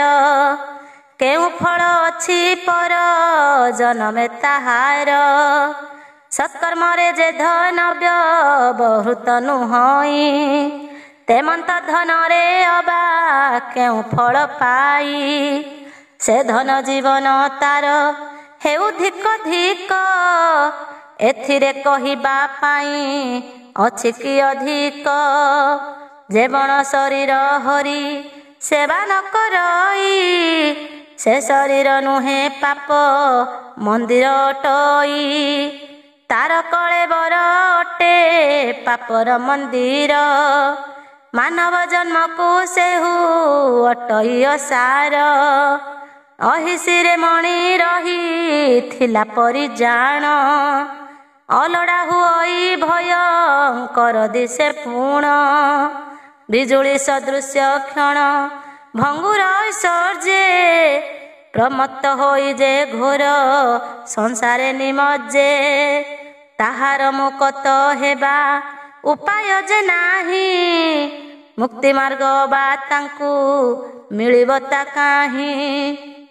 କେଉଁ ଫଳ ଅଛି ପର ଜନମେ ତାହାର। ସତ୍କର୍ମରେ ଯେ ଧନ ବ୍ୟବହୃତ ନୁହଁଇ। ତେମନ୍ତ ଧନରେ ଅବା କେଉଁ ଫଳ ପାଇ। ସେ ଧନ ଜୀବନ ତାର ହେଉ ଧିକ ଧିକ। ଏଥିରେ କହିବା ପାଇଁ ଅଛି କି ଅଧିକ। ଯେ ବଣ ଶରୀର ହରି ସେବା ନ କରଇ। ସେ ଶରୀର ନୁହେଁ ପାପ ମନ୍ଦିର ଅଟଇ। ତାର କଳେବର ଅଟେ ପାପର ମନ୍ଦିର। ମାନବ ଜନ୍ମକୁ ସେହୁ ଅଟଇ ଅସାର। ଅହିସିରେ ମଣି ରହିଥିଲା ପରି ଜାଣ। ଅଲଡ଼ା ହୁଅଇ ଭୟଙ୍କର ଦିଶେ ପୁଣ। ବିଜୁଳି ସଦୃଶ୍ୟ କ୍ଷଣ ଭଙ୍ଗୁର ଐଶ୍ୱର୍ଯ୍ୟେ। ପ୍ରମତ୍ତ ହୋଇ ଯେ ଘୋର ସଂସାରେ ନିମଜ୍ଜେ। ତାହାର ମୁକତ ହେବା ଉପାୟ ଯେ ନାହିଁ। ମୁକ୍ତି ମାର୍ଗ ବା ତାଙ୍କୁ ମିଳିବ ତା କାହିଁ।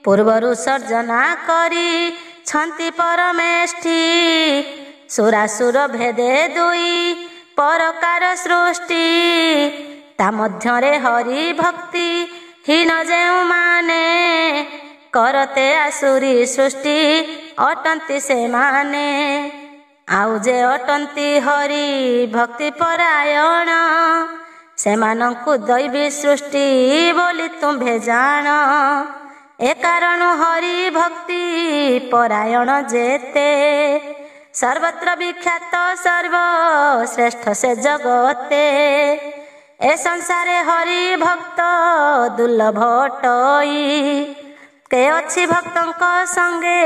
ପୂର୍ବରୁ ସର୍ଜନା କରିଛନ୍ତି ପରମେଷ୍ଠି। ସୁରାସୁର ଭେଦେ ଦୁଇ ପରକାର ସୃଷ୍ଟି। ତା ମଧ୍ୟରେ ହରି ଭକ୍ତି ହୀନ ଯେଉଁମାନେ। କରତେ ଆସୁରୀ ସୃଷ୍ଟି ଅଟନ୍ତି ସେମାନେ। ଆଉ ଯେ ଅଟନ୍ତି ହରି ଭକ୍ତି ପରାୟଣ। ସେମାନଙ୍କୁ ଦୈବୀ ସୃଷ୍ଟି ବୋଲି ତୁମ୍ଭେ ଜାଣ। ଏ କାରଣ ହରି ଭକ୍ତି ପରାୟଣ ଯେତେ। ସର୍ବତ୍ର ବିଖ୍ୟାତ ସର୍ବଶ୍ରେଷ୍ଠ ସେ ଜଗତେ। ଏ ସଂସାରେ ହରି ଭକ୍ତ ଦୁର୍ଲଭ ଅଟଇ। କେ ଅଛି ଭକ୍ତଙ୍କ ସଙ୍ଗେ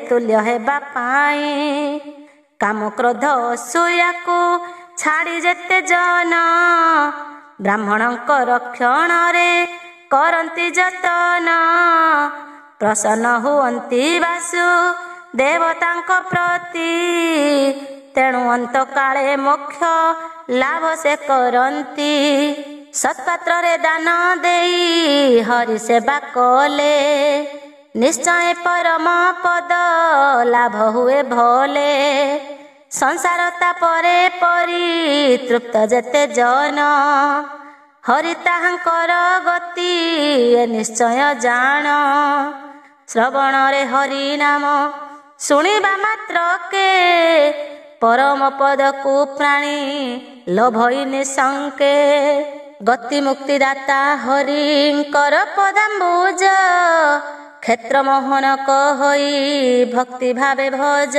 ତୁଲ୍ୟ ହେବା ପାଇଁ। କାମ କ୍ରୋଧ ଅସୂୟାକୁ ଛାଡ଼ି ଯେତେ ଜନ। ବ୍ରାହ୍ମଣଙ୍କ ରକ୍ଷଣରେ କରନ୍ତି ଯତନ। ପ୍ରସନ୍ନ ହୁଅନ୍ତି ବାସୁ ଦେବତାଙ୍କ ପ୍ରତି। ତେଣୁ ଅନ୍ତକାଳେ ମୋକ୍ଷ ଲାଭ ସେ କରନ୍ତି। ସତ୍ପାତ୍ରରେ ଦାନ ଦେଇ ହରି ସେବା କଲେ। ନିଶ୍ଚୟ ପରମ ପଦ ଲାଭ ହୁଏ ଭଲେ। ସଂସାର ତାପରେ ପରିତୃପ୍ତ ଯେତେ ଜନ, ହରି ତାହାଙ୍କର ଗତି ଏ ନିଶ୍ଚୟ ଜାଣ। ଶ୍ରବଣରେ ହରି ନାମ ଶୁଣିବା ମାତ୍ରକେ, ପରମ ପଦକୁ ପ୍ରାଣୀ ଲୋଭଇ ନିଶଙ୍କେ। ଗତି ମୁକ୍ତି ଦାତା ହରିଙ୍କର ପଦାମ୍ବୁଜ, କ୍ଷେତ୍ର ମୋହନକ ହୋଇ ଭକ୍ତି ଭାବେ ଭଜ।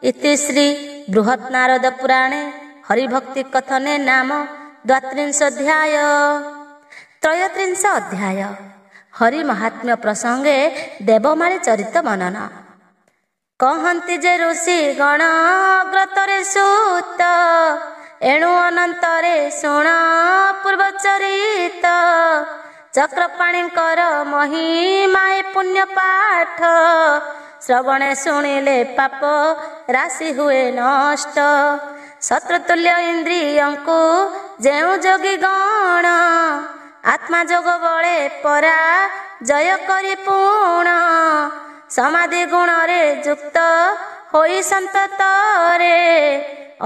ଇତି ଶ୍ରୀ ବୃହତ୍ ନାରଦ ପୁରାଣେ ହରିଭକ୍ତି କଥନେ ନାମ ଦ୍ୱାତ୍ରିଂଶ ଅଧ୍ୟାୟ। ତ୍ରୟତ୍ରିଂଶ ଅଧ୍ୟାୟ ହରି ମହାତ୍ମ୍ୟ ପ୍ରସଙ୍ଗେ ଦେବମାଳି ଚରିତ ବର୍ଣ୍ଣନ। କହନ୍ତି ଯେ ଋଷି ଗଣ ଅଗ୍ରତରେ ସୂତ, ଏଣୁ ଅନନ୍ତରେ ଶୁଣ ପୂର୍ବ ଚରିତ। ଚକ୍ରପାଣିଙ୍କର ମହିମାଏ ପୁଣ୍ୟ ପାଠ, ଶ୍ରବଣେ ଶୁଣିଲେ ପାପ ରାଶି ହୁଏ ନଷ୍ଟ। ଶତ୍ରୁତୁଲ୍ୟ ଇନ୍ଦ୍ରିୟଙ୍କୁ ଯେଉଁ ଯୋଗୀ ଗଣ, ଆତ୍ମା ଯୋଗ ବଳେ ପରା ଜୟ କରି ପୁଣ। ସମାଧି ଗୁଣରେ ଯୁକ୍ତ ହୋଇ ସନ୍ତତରେ,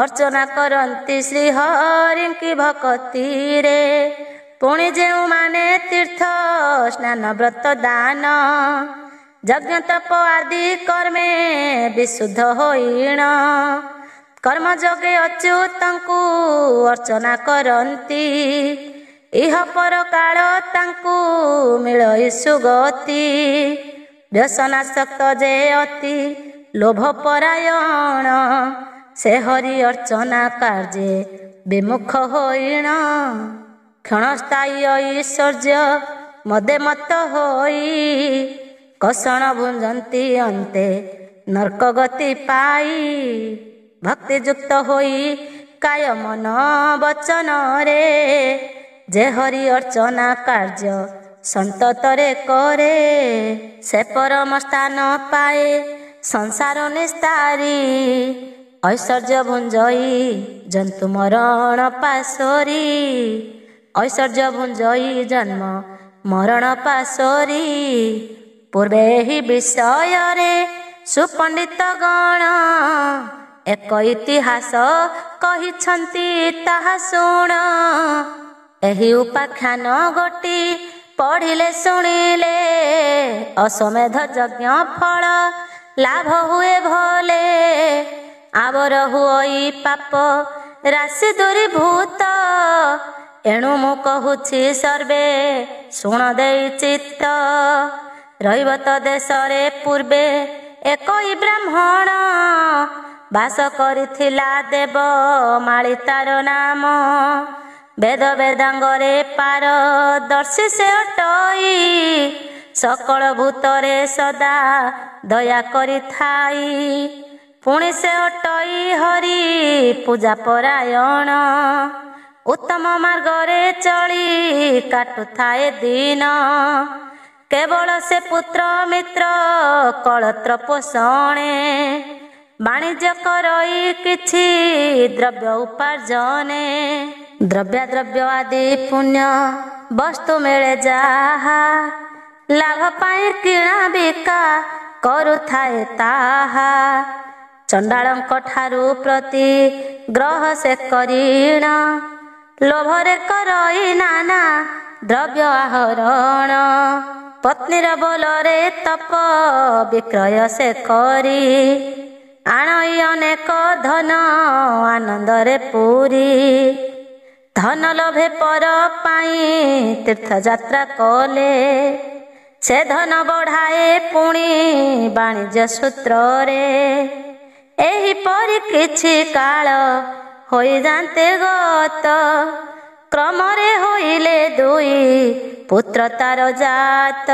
ଅର୍ଚ୍ଚନା କରନ୍ତି ଶ୍ରୀ ହରିଙ୍କି ଭକତିରେ। ପୁଣି ଯେଉଁମାନେ ତୀର୍ଥ ସ୍ନାନ ବ୍ରତ ଦାନ, ଯଜ୍ଞ ତପ ଆଦି କର୍ମେ ବିଶୁଦ୍ଧ ହୋଇଣ। କର୍ମ ଯୋଗେ ଅଚ୍ୟୁତଙ୍କୁ ଅର୍ଚ୍ଚନା କରନ୍ତି, ଇହ ପର କାଳ ତାଙ୍କୁ ମିଳଇ ସୁଗତି। ବ୍ୟସନାସକ୍ତ ଯେ ଅତି ଲୋଭ ପରାୟଣ, ସେ ହରି ଅର୍ଚ୍ଚନା କାର୍ଯ୍ୟେ ବିମୁଖ ହୋଇଣ। କ୍ଷଣସ୍ଥାୟୀ ଐଶ୍ୱର୍ଯ୍ୟ ମଦେ ମତ ହୋଇ, କଷଣ ଭୁଞ୍ଜନ୍ତି ଅନ୍ତେ ନର୍କ ଗତି ପାଇ। ଭକ୍ତିଯୁକ୍ତ ହୋଇ କାୟ ମନ ବଚନରେ, ଯେ ହରି ଅର୍ଚ୍ଚନା କାର୍ଯ୍ୟ ସନ୍ତତରେ କରେ। ସେ ପରମ ସ୍ଥାନ ପାଏ ସଂସାର ନିସ୍ତାରି, ଐଶ୍ୱର୍ଯ୍ୟ ଭୁଞ୍ଜଇ ଜନ୍ତୁ ମରଣ ପାଶୋରି। ଐଶ୍ୱର୍ଯ୍ୟ ଭୁଞ୍ଜଇ ଜନ୍ମ ମରଣ ପାଶୋରି। ପୂର୍ବେ ଏହି ବିଷୟରେ ସୁପଣ୍ଡିତ ଗଣ, ଏକ ଇତିହାସ କହିଛନ୍ତି ତାହା ଶୁଣ। ଏହି ଉପାଖ୍ୟାନ ଗୋଟି ପଢ଼ିଲେ ଶୁଣିଲେ, ଅଶ୍ୱମେଧ ଯଜ୍ଞ ଫଳ ଲାଭ ହୁଏ ଭଲେ। ଆବର ହୁଅଇ ପାପ ରାଶି ଦୂରୀଭୂତ, ଏଣୁ ମୁଁ କହୁଛି ସର୍ବେ ଶୁଣ ଦେଇ ଚିତ୍ତ। ରହିବ ତ ଦେଶରେ ପୂର୍ବେ ଏକଇ ବ୍ରାହ୍ମଣ, ବାସ କରିଥିଲା ଦେବ ମାଳି ତାର ନାମ। ବେଦ ବେଦାଙ୍ଗରେ ପାରଦର୍ଶୀ ସେ ଅଟଇ, ସକଳ ଭୂତରେ ସଦା ଦୟା କରିଥାଇ। ପୁଣି ସେ ଅଟଇ ହରି ପୂଜା ପରାୟଣ, ଉତ୍ତମ ମାର୍ଗରେ ଚଳି କାଟୁଥାଏ ଦିନ। କେବଳ ସେ ପୁତ୍ର ମିତ୍ର କଳତ୍ର ପୋଷଣେ, ବାଣିଜ୍ୟ କରଇ କିଛି ଦ୍ରବ୍ୟ ଉପାର୍ଜନେ। ଦ୍ରବ୍ୟାଦ୍ରବ୍ୟ ଆଦି ପୁଣ୍ୟ ବସ୍ତୁ ମିଳେ ଯାହା, ଲାଭ ପାଇଁ କିଣା ବିକା କରୁଥାଏ ତାହା। ଚଣ୍ଡାଳଙ୍କ ଠାରୁ ପ୍ରତି ଗ୍ରହ ସେ କରିଣ, ଲୋଭରେ କରଇ ନାନା ଦ୍ରବ୍ୟ ଆହରଣ। ପତ୍ନୀର ବୋଲରେ ତପ ବିକ୍ରୟ ସେ କରି, ଆଣଇ ଅନେକ ଧନ ଆନନ୍ଦରେ ପୁରୀ। ଧନ ଲୋଭେ ପର ପାଇଁ ତୀର୍ଥଯାତ୍ରା କଲେ, ସେ ଧନ ବଢ଼ାଏ ପୁଣି ବାଣିଜ୍ୟ ସୂତ୍ରରେ। ଏହିପରି କିଛି କାଳ ହୋଇଯାନ୍ତେ ଗତ, କ୍ରମରେ ହୋଇଲେ ଦୁଇ ପୁତ୍ର ତାର ଜାତ।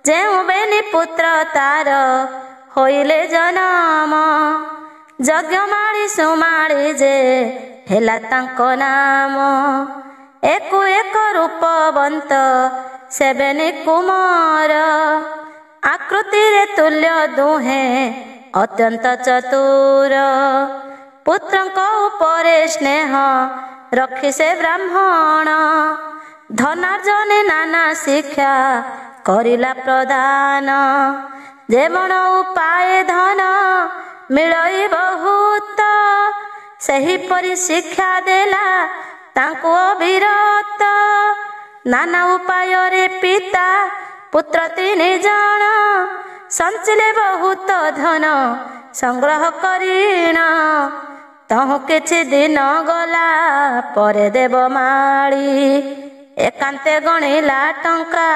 ଯେଉଁ ବେନି ପୁତ୍ର ତାର ହୋଇଲେ ଜନମ, ଯଜ୍ଞମାଳି ସୁମାଳି ଯେ ହେଲା ତାଙ୍କ ନାମ। ଏକୁ ଏକ ରୂପବନ୍ତ ସେବେନି କୁମାର, ଆକୃତିରେ ତୁଲ୍ୟ ଦୁହେଁ ଅତ୍ୟନ୍ତ ଚତୁର। ପୁତ୍ରଙ୍କ ଉପରେ ସ୍ନେହ ରଖି ସେ ବ୍ରାହ୍ମଣ, ଧନାର୍ଜନେ ନାନା ଶିକ୍ଷା କରିଲା ପ୍ରଦାନ। ଯେମଣ ଉପାୟ ଧନ ମିଳଇ ବହୁତ, ସେହିପରି ଶିକ୍ଷା ଦେଲା ତାଙ୍କୁ ଅବିରତ। ନାନା ଉପାୟରେ ପିତା ପୁତ୍ର ତିନି ଜଣ, ସଞ୍ଚିଲେ ବହୁତ ଧନ ସଂଗ୍ରହ କରିଣ। ତହୁଁ କିଛି ଦିନ ଗଲା ପରେ ଦେବ ମାଳି, ଏକାନ୍ତେ ଗଣିଲା ଟଙ୍କା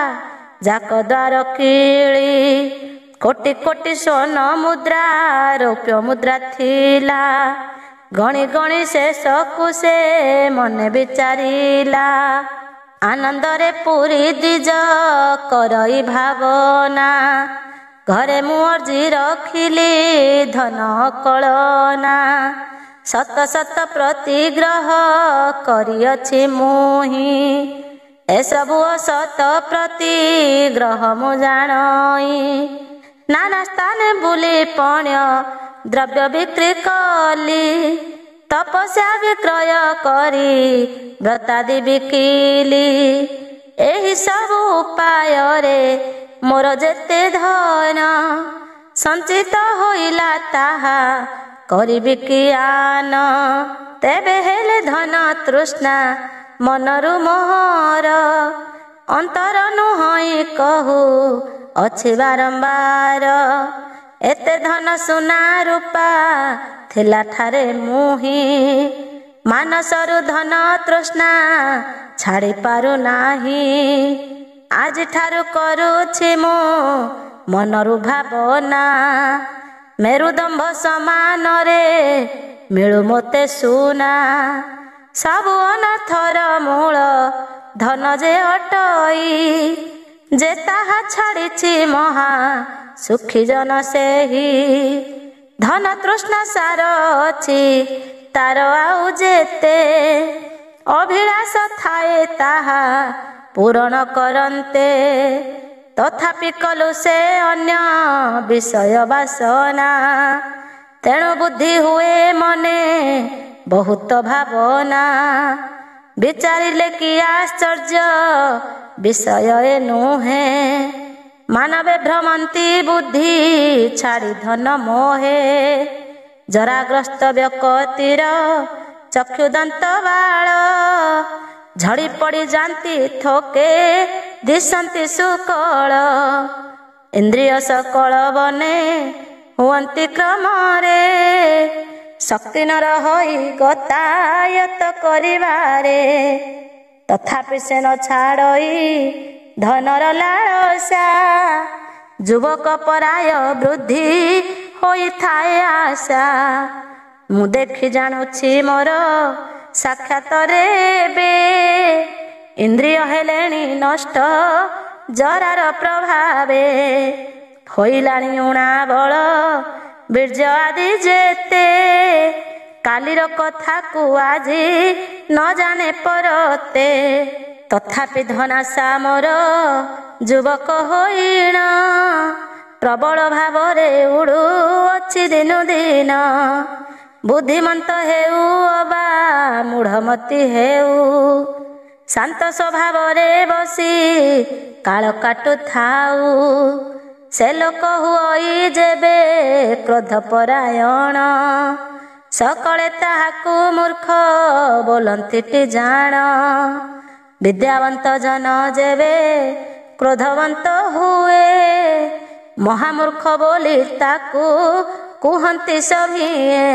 ଯାକ ଦ୍ୱାର କିଳି। କୋଟି କୋଟି ସ୍ୱର୍ଣ୍ଣ ମୁଦ୍ରା ରୌପ୍ୟ ମୁଦ୍ରା ଥିଲା, ଗଣି ଗଣି ଶେଷକୁ ସେ ମନେ ବିଚାରିଲା। ଆନନ୍ଦରେ ପୁରୀ ଦ୍ୱିଜ କରଇ ଭାବନା, ଘରେ ମୁଁ ଅର୍ଜି ରଖିଲି ଧନ କଳନା। ଶତ ଶତ ପ୍ରତିଗ୍ରହ କରିଅଛି ମୁହିଁ, ଏସବୁ ଅସତ ପ୍ରତିଗ୍ରହ ମୁଁ ଜାଣଇ। ନାନା ସ୍ଥାନେ ବୁଲି ପଣ୍ୟ ଦ୍ରବ୍ୟ ବିକ୍ରି କଲି, ତପସ୍ୟା ବିକ୍ରୟ କରି ବ୍ରତାଦି ବିକିଲି। ଏହି ସବୁ ଉପାୟରେ ମୋର ଯେତେ ଧନ ସଞ୍ଚିତ ହୋଇଲା ତାହା କରିବି କିଆନ। ତେବେ ହେଲେ ଧନ ତୃଷ୍ଣା ମନରୁ ମୋହର, ଅନ୍ତର ନୁହଁଇ କହୁ ଅଛି ବାରମ୍ବାର। ଏତେ ଧନ ସୁନା ରୂପା ଥିଲା ଠାରେ ମୁହିଁ, ମାନସରୁ ଧନ ତୃଷ୍ଣା ଛାଡ଼ି ପାରୁନାହିଁ। ଆଜିଠାରୁ କରୁଛି ମୁଁ ମନରୁ ଭାବନା, ମେରୁଦମ୍ଭ ସମାନରେ ମିଳୁ ମୋତେ ସୁନା। ସବୁ ଅନର୍ଥର ମୂଳ ଧନ ଯେ ଅଟଇ, ଯେ ତାହା ଛାଡ଼ିଛି ମହା ସୁଖୀ ଜନ ସେହି। ଧନ ତୃଷ୍ଣା ସାର ଅଛି ତାର ଆଉ ଯେତେ, ଅଭିଳାଷ ଥାଏ ତାହା ପୂରଣ କରନ୍ତେ। ତଥାପି କଲୁ ସେ ଅନ୍ୟ ବିଷୟ ବାସନା, ତେଣୁ ବୁଦ୍ଧି ହୁଏ ମନେ ବହୁତ ଭାବନା। ବିଚାରିଲେ କି ଆଶ୍ଚର୍ଯ୍ୟ ବିଷୟ ଏ ନୁହେଁ, ମାନବେ ଭ୍ରମନ୍ତି ବୁଦ୍ଧି ଛାଡ଼ି ଧନ ମୋହେ। ଜରାଗ୍ରସ୍ତ ବ୍ୟକତିର ଚକ୍ଷୁଦନ୍ତ ବାଳ, ଝଡ଼ି ପଡ଼ି ଯାନ୍ତି ଥୋକେ ଦିଶନ୍ତି ସୁକଳ। ଇନ୍ଦ୍ରିୟ ସକଳ ବନେ ହୁଅନ୍ତି କ୍ରମରେ, ଶକ୍ତି ନର ହୋଇ ଗତାୟତ କରିବାରେ। ତଥାପି ସେ ନ ଛାଡ଼ଇ ଧନର ଲାଳସା, ଯୁବକ ପରାୟ ବୃଦ୍ଧି ହୋଇଥାଏ ଆଶା। ମୁଁ ଦେଖି ଜାଣୁଛି ମୋର ସାକ୍ଷାତରେ ଏବେ, ଇନ୍ଦ୍ରିୟ ହେଲେଣି ନଷ୍ଟ ଜରାର ପ୍ରଭାବେ। ହୋଇଲାଣି ଊଣା ବଳ ବୀର୍ଯ୍ୟ ଆଦି ଯେତେ, କାଲିର କଥାକୁ ଆଜି ନ ଜାଣେ ପରତେ। ତଥାପି ଧନାଶା ମୋର ଯୁବକ ହୋଇଣ, ପ୍ରବଳ ଭାବରେ ଉଡ଼ୁଅଛି ଦିନୁ ଦିନ। ବୁଦ୍ଧିମନ୍ତ ହେଉ ଅବା ମୂଢ଼ମତି ହେଉ, ଶାନ୍ତ ସ୍ୱଭାବରେ ବସି କାଳ କାଟୁଥାଉ। ସେ ଲୋକ ହୁଅଇ ଯେବେ କ୍ରୋଧ ପରାୟଣ, ସକଳେ ତାହାକୁ ମୂର୍ଖ ବୋଲନ୍ତିଟି ଜାଣ। ବିଦ୍ୟାବନ୍ତ ଜନ ଯେବେ କ୍ରୋଧବନ୍ତ ହୁଏ, ମହାମୂର୍ଖ ବୋଲି ତାକୁ କୁହନ୍ତି ସଭିଏ।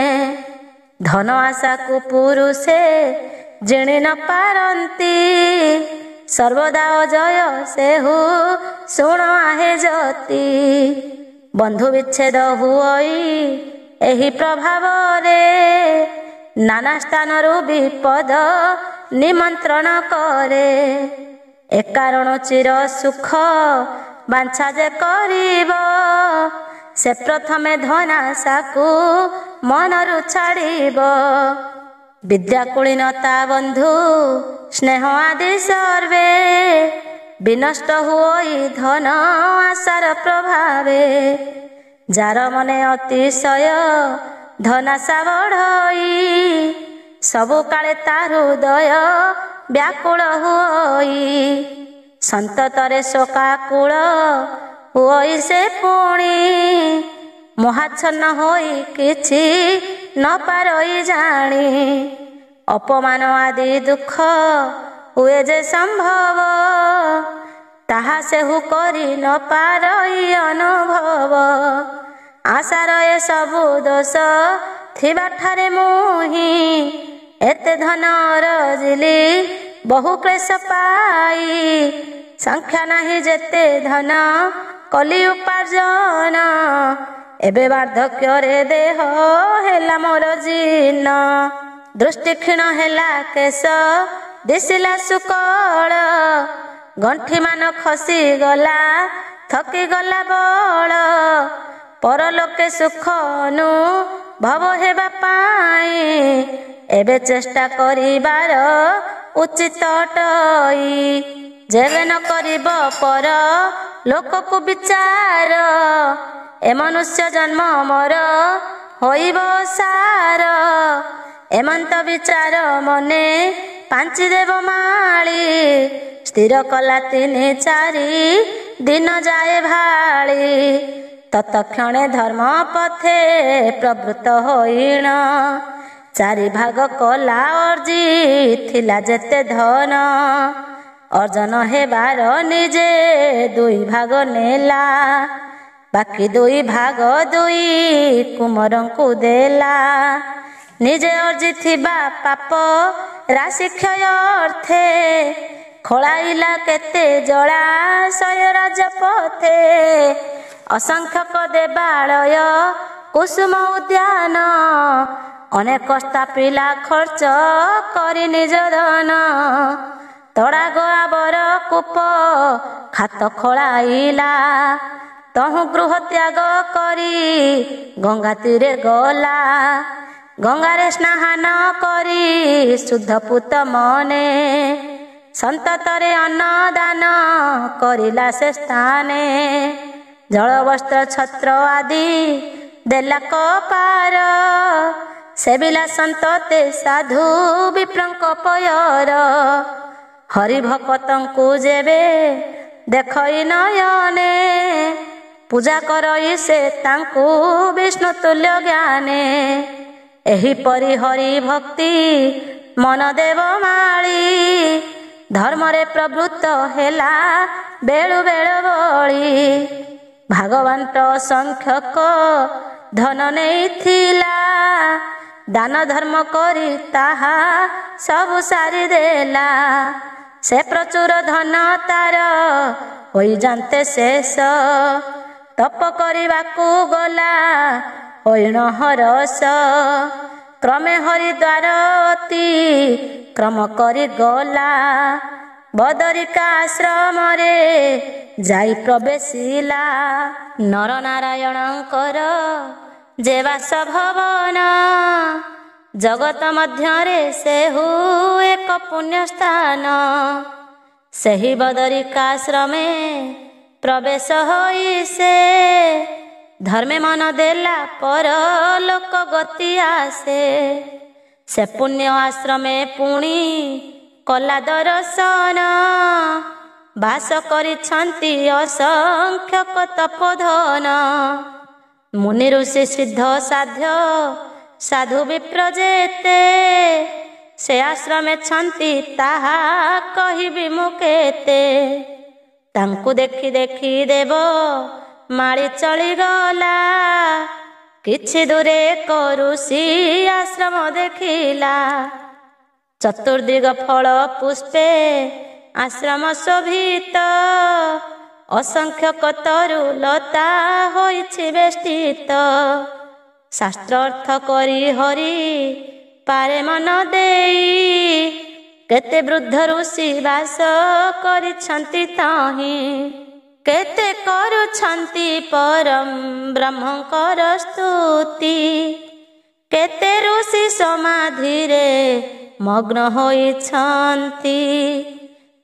ଧନ ଆଶାକୁ ପୁରୁଷେ ଜିଣି ନ ପାରନ୍ତି, ସର୍ବଦା ଅଜୟ ସେହୁ ଶୁଣ ଆହେ ଯତି। ବନ୍ଧୁ ବିଚ୍ଛେଦ ହୁଅଇ ଏହି ପ୍ରଭାବରେ, ନାନା ସ୍ଥାନରୁ ବିପଦ ନିମନ୍ତ୍ରଣ କରେ। ଏ କାରଣ ଚିର ସୁଖ ବାଞ୍ଛା ଯେ କରିବ, ସେ ପ୍ରଥମେ ଧନାଶାକୁ ମନରୁ ଛାଡ଼ିବ। ବିଦ୍ୟାକୁଳୀନତା ବନ୍ଧୁ ସ୍ନେହ ଆଦି ସର୍ବେ, ବିନଷ୍ଟ ହୁଅଇ ଧନ ଆଶାର ପ୍ରଭାବେ। ଯାର ମନେ ଅତିଶୟ ଧନାଶା ବଢ଼ଇ, ସବୁ କାଳେ ତା ହୃଦୟ ବ୍ୟାକୁଳ ହୁଅଇ। ସନ୍ତତରେ ଶୋକାକୁଳ ହୋଇ ସେ ପୁଣି ମୋହାଚ୍ଛନ୍ନ ହୋଇ କିଛି ନ ପାରଇ ଜାଣି ଅପମାନ ଆଦି ଦୁଃଖ ହୁଏ ଯେ ସମ୍ଭବ ତାହା ସେହୁ କରି ନ ପାରଇ ଅନୁଭବ ଆଶାର ଏ ସବୁ ଦୋଷ ଥିବାଠାରେ ମୁହିଁ ଏତେ ଧନ ରଜିଲି ବହୁ କ୍ଲେଶ ପାଇ ସଂଖ୍ୟା ନାହିଁ ଯେତେ ଧନ କଲି ଉପାର୍ଜନ ଏବେ ବାର୍ଦ୍ଧକ୍ୟରେ ଦେହ ହେଲା ମୋର ଜୀର୍ଣ୍ଣ ଦୃଷ୍ଟି କ୍ଷୀଣ ହେଲା କେଶ ଦିଶିଲା ସୁକଳ ଗଣ୍ଠି ମାନ ଖସିଗଲା ଥକିଗଲା ବଳ ପରଲୋକେ ସୁଖ ଅନୁଭବ ହେବା ପାଇଁ ଏବେ ଚେଷ୍ଟା କରିବାର ଉଚିତ ଅଟଇ ଯେବେ ନ କରିବ ପର ଲୋକକୁ ବିଚାର ଏ ମନୁଷ୍ୟ ଜନ୍ମ ମୋର ହୋଇବ ସାର ଏମନ୍ତ ବିଚାର ମନେ ପାଞ୍ଚି ଦେବ ମାଳି ସ୍ଥିର କଲା 3-4 ଦିନ ଯାଏ ଭାଳି ତତକ୍ଷଣେ ଧର୍ମ ପଥେ ପ୍ରବୃତ୍ତ ହୋଇଣ 4 ଭାଗ କଲା ଅର୍ଜି ଥିଲା ଯେତେ ଧନ ଅର୍ଜନ ହେବାର ନିଜେ 2 ଭାଗ ନେଲା ବାକି 2 ଭାଗ 2 କୁମରଙ୍କୁ ଦେଲା ନିଜେ ଅର୍ଜିଥିବା ପାପ ରାଶି କ୍ଷୟ ଅର୍ଥେ ଖୋଳାଇଲା କେତେ ଜଳାଶୟ ରାଜପଥେ ଅସଂଖ୍ୟକ ଦେବାଳୟ କୁସୁମ ଉଦ୍ୟାନ ଅନେକ ସ୍ଥାପିଲା ଖର୍ଚ୍ଚ କରି ନିଜ ଧନ ତଡ଼ା ଗୋଆବର କୂପ ଖାତ ଖୋଳାଇଲା ତହୁଁ ଗୃହ ତ୍ୟାଗ କରି ଗଙ୍ଗା ତୀରେ ଗଲା ଗଙ୍ଗାରେ ସ୍ନାନ କରି ଶୁଦ୍ଧ ପୁତ ମନେ ସନ୍ତତରେ ଅନ୍ନଦାନ କରିଲା ସେ ସ୍ଥାନେ ଜଳ ବସ୍ତ୍ର ଛତ୍ର ଆଦି ଦେଲା କପାର ସେବିଲା ସନ୍ତତେ ସାଧୁ ବିପ୍ରଙ୍କ ପୟର ହରିଭକତଙ୍କୁ ଯେବେ ଦେଖଇ ନୟନେ ପୂଜା କରଇ ସେ ତାଙ୍କୁ ବିଷ୍ଣୁ ତୁଲ୍ୟ ଜ୍ଞାନେ ଏହିପରି ହରି ଭକ୍ତି ମନ ଦେବ ମାଳି ଧର୍ମରେ ପ୍ରବୃତ୍ତ ହେଲା ବେଳୁ ବେଳ ବଳି ଭାଗବନ୍ତ ସଂଖ୍ୟକ ଧନ ନେଇଥିଲା ଦାନ ଧର୍ମ କରି ତାହା ସବୁ ସାରି ଦେଲା ସେ ପ୍ରଚୁର ଧନ ତାର ହୋଇଯାନ୍ତେ ଶେଷ ତପ କରିବାକୁ ଗଲା ହୋଇଣ ହରସ କ୍ରମେ ହରିଦ୍ୱାର ଅତି କ୍ରମ କରି ଗଲା ବଦରିକା ଆଶ୍ରମରେ ଯାଇ ପ୍ରବେଶିଲା ନର ନାରାୟଣଙ୍କର ଯେ ବାସଭବନ ଜଗତ ମଧ୍ୟରେ ସେହୁ ଏକ ପୁଣ୍ୟ ସ୍ଥାନ ସେହି ବଦରିକାଶ୍ରମେ ପ୍ରବେଶ ହୋଇ ସେ ଧର୍ମେ ମନ ଦେଲା ପର ଲୋକ ଗତି ଆସେ ସେ ପୁଣ୍ୟ ଆଶ୍ରମେ ପୁଣି କଲା ଦର୍ଶନ ବାସ କରିଛନ୍ତି ଅସଂଖ୍ୟକ ତପୋଧନ ମୁନି ଋଷି ସିଦ୍ଧ ସାଧ୍ୟ ସାଧୁ ବିପ୍ର ଯେତେ ସେ ଆଶ୍ରମେ ଛନ୍ତି ତାହା କହିବି ମୁଁ କେତେ ତାଙ୍କୁ ଦେଖି ଦେଖି ଦେବ ମାଳି ଚଳିଗଲା କିଛି ଦୂରେ ଋଷି ଆଶ୍ରମ ଦେଖିଲା ଚତୁର୍ଦିଗ ଫଳ ପୁଷ୍ପେ ଆଶ୍ରମ ଶୋଭିତ ଅସଂଖ୍ୟକ ତରୁ ଲତା ହୋଇଛି ବେଷ୍ଟିତ ଶାସ୍ତ୍ର ଅର୍ଥ କରି ହରି ପାରେ ମନ ଦେଇ କେତେ ବୃଦ୍ଧ ଋଷି ବାସ କରିଛନ୍ତି ତହିଁ କେତେ କରୁଛନ୍ତି ପରମ ବ୍ରହ୍ମଙ୍କର ସ୍ତୁତି କେତେ ଋଷି ସମାଧିରେ ମଗ୍ନ ହୋଇଛନ୍ତି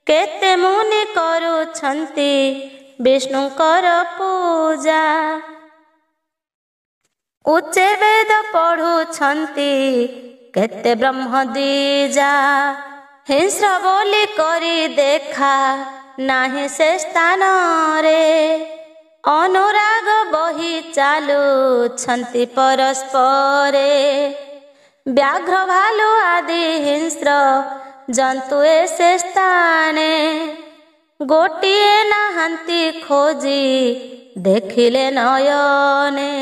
କେତେ ମୁନି କରୁଛନ୍ତି ବିଷ୍ଣୁଙ୍କର ପୂଜା ଉଚ୍ଚେ ବେଦ ପଢୁଛନ୍ତି କେତେ ବ୍ରହ୍ମ ଦ୍ୱିଜା ହିଂସ୍ର ବୋଲି କରି ଦେଖା ନାହିଁ ସେ ସ୍ଥାନରେ। ଅନୁରାଗ ବହି ଚାଲୁଛନ୍ତି ପରସ୍ପରେ। ବ୍ୟାଘ୍ର ଭାଲୁ ଆଦି ହିଂସ୍ର ଜନ୍ତୁ ଏ ସେ ସ୍ଥାନେ। ଗୋଟିଏ ନାହାନ୍ତି ଖୋଜି ଦେଖିଲେ ନୟନେ।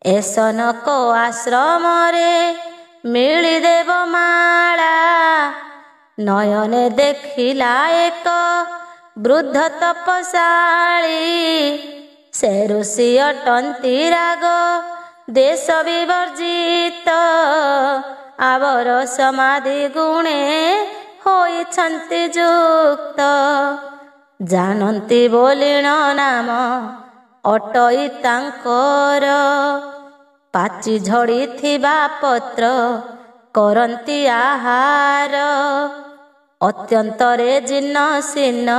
ଏ ସନକ ଆଶ୍ରମରେ ମିଳି ଦେବମାଳା। ନୟନେ ଦେଖିଲା ଏକ ବୃଦ୍ଧ ତପଶାଳୀ। ସେ ଋଷି ଅଟନ୍ତି ରାଗ ଦେଶ ବିବର୍ଜିତ। ଆବର ସମାଧି ଗୁଣେ ହୋଇଛନ୍ତି ଯୁକ୍ତ। ଜାଣନ୍ତି ବୋଲିଣ ନାମ ଅଟଇ ତାଙ୍କର। ପାଚି ଝଡ଼ିଥିବା ପତ୍ର କରନ୍ତି ଆହାର। ଅତ୍ୟନ୍ତରେ ଜୀର୍ଣ୍ଣ ଶୀର୍ଣ୍ଣ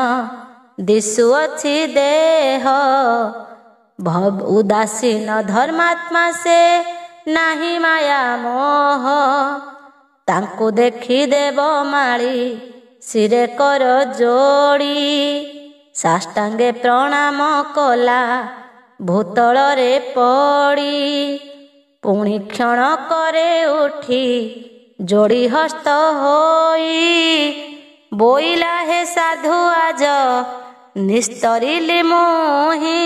ଦିଶୁଅଛି ଦେହ। ଉଦାସୀନ ଧର୍ମାତ୍ମା ସେ ନାହିଁ ମାୟା ମୋହ। ତାଙ୍କୁ ଦେଖି ଦେବମାଳୀ ଶିରେ କର ଯୋଡ଼ି। ସାଷ୍ଟାଙ୍ଗେ ପ୍ରଣାମ କଲା ଭୂତଳରେ ପଡ଼ି। ପୁଣି କ୍ଷଣ କରେ ଉଠି ଯୋଡ଼ି ହସ୍ତ ହୋଇ। ବୋଇଲା ହେ ସାଧୁ ଆଜ ନିସ୍ତରିଲି ମୁହିଁ।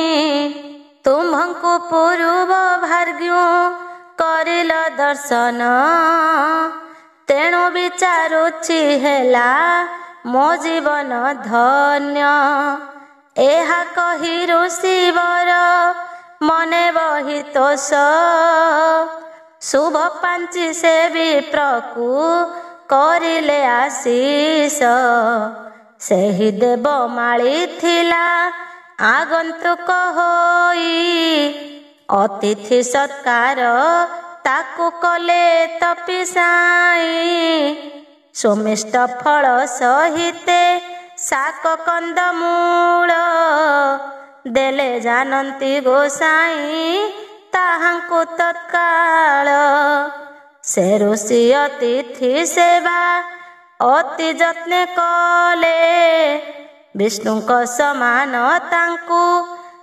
ତୁମ୍ଭଙ୍କୁ ପୂର୍ବ ଭାଗ୍ୟୁ କରିଲ ଦର୍ଶନ। ତେଣୁ ବିଚାରୁଛି ହେଲା ମୋ ଜୀବନ ଧନ୍ୟ। ଏହା କହି ଋଷିବର ମନେ ବହି ତୋଷ। ଶୁଭ ପାଞ୍ଚି ସେ ବିପ୍ରକୁ କରିଲେ ଆଶିଷ। ସେହି ଦେବମାଳୀ ଥିଲା ଆଗନ୍ତୁକ ହୋଇ। ଅତିଥି ସତ୍କାର ତାକୁ କଲେ ତପିସାଇ। ସୁମିଷ୍ଟ ଫଳ ସହିତେ ଶାକ କନ୍ଦମୂଳ। ଦେଲେ ଜାନନ୍ତି ଗୋସାଇଁ ତାହାଙ୍କୁ ତତ୍କାଳ। ସେ ଋଷି ଅତିଥି ସେବା ଅତି ଯତ୍ନେ କଲେ। ବିଷ୍ଣୁଙ୍କ ସମାନ ତାଙ୍କୁ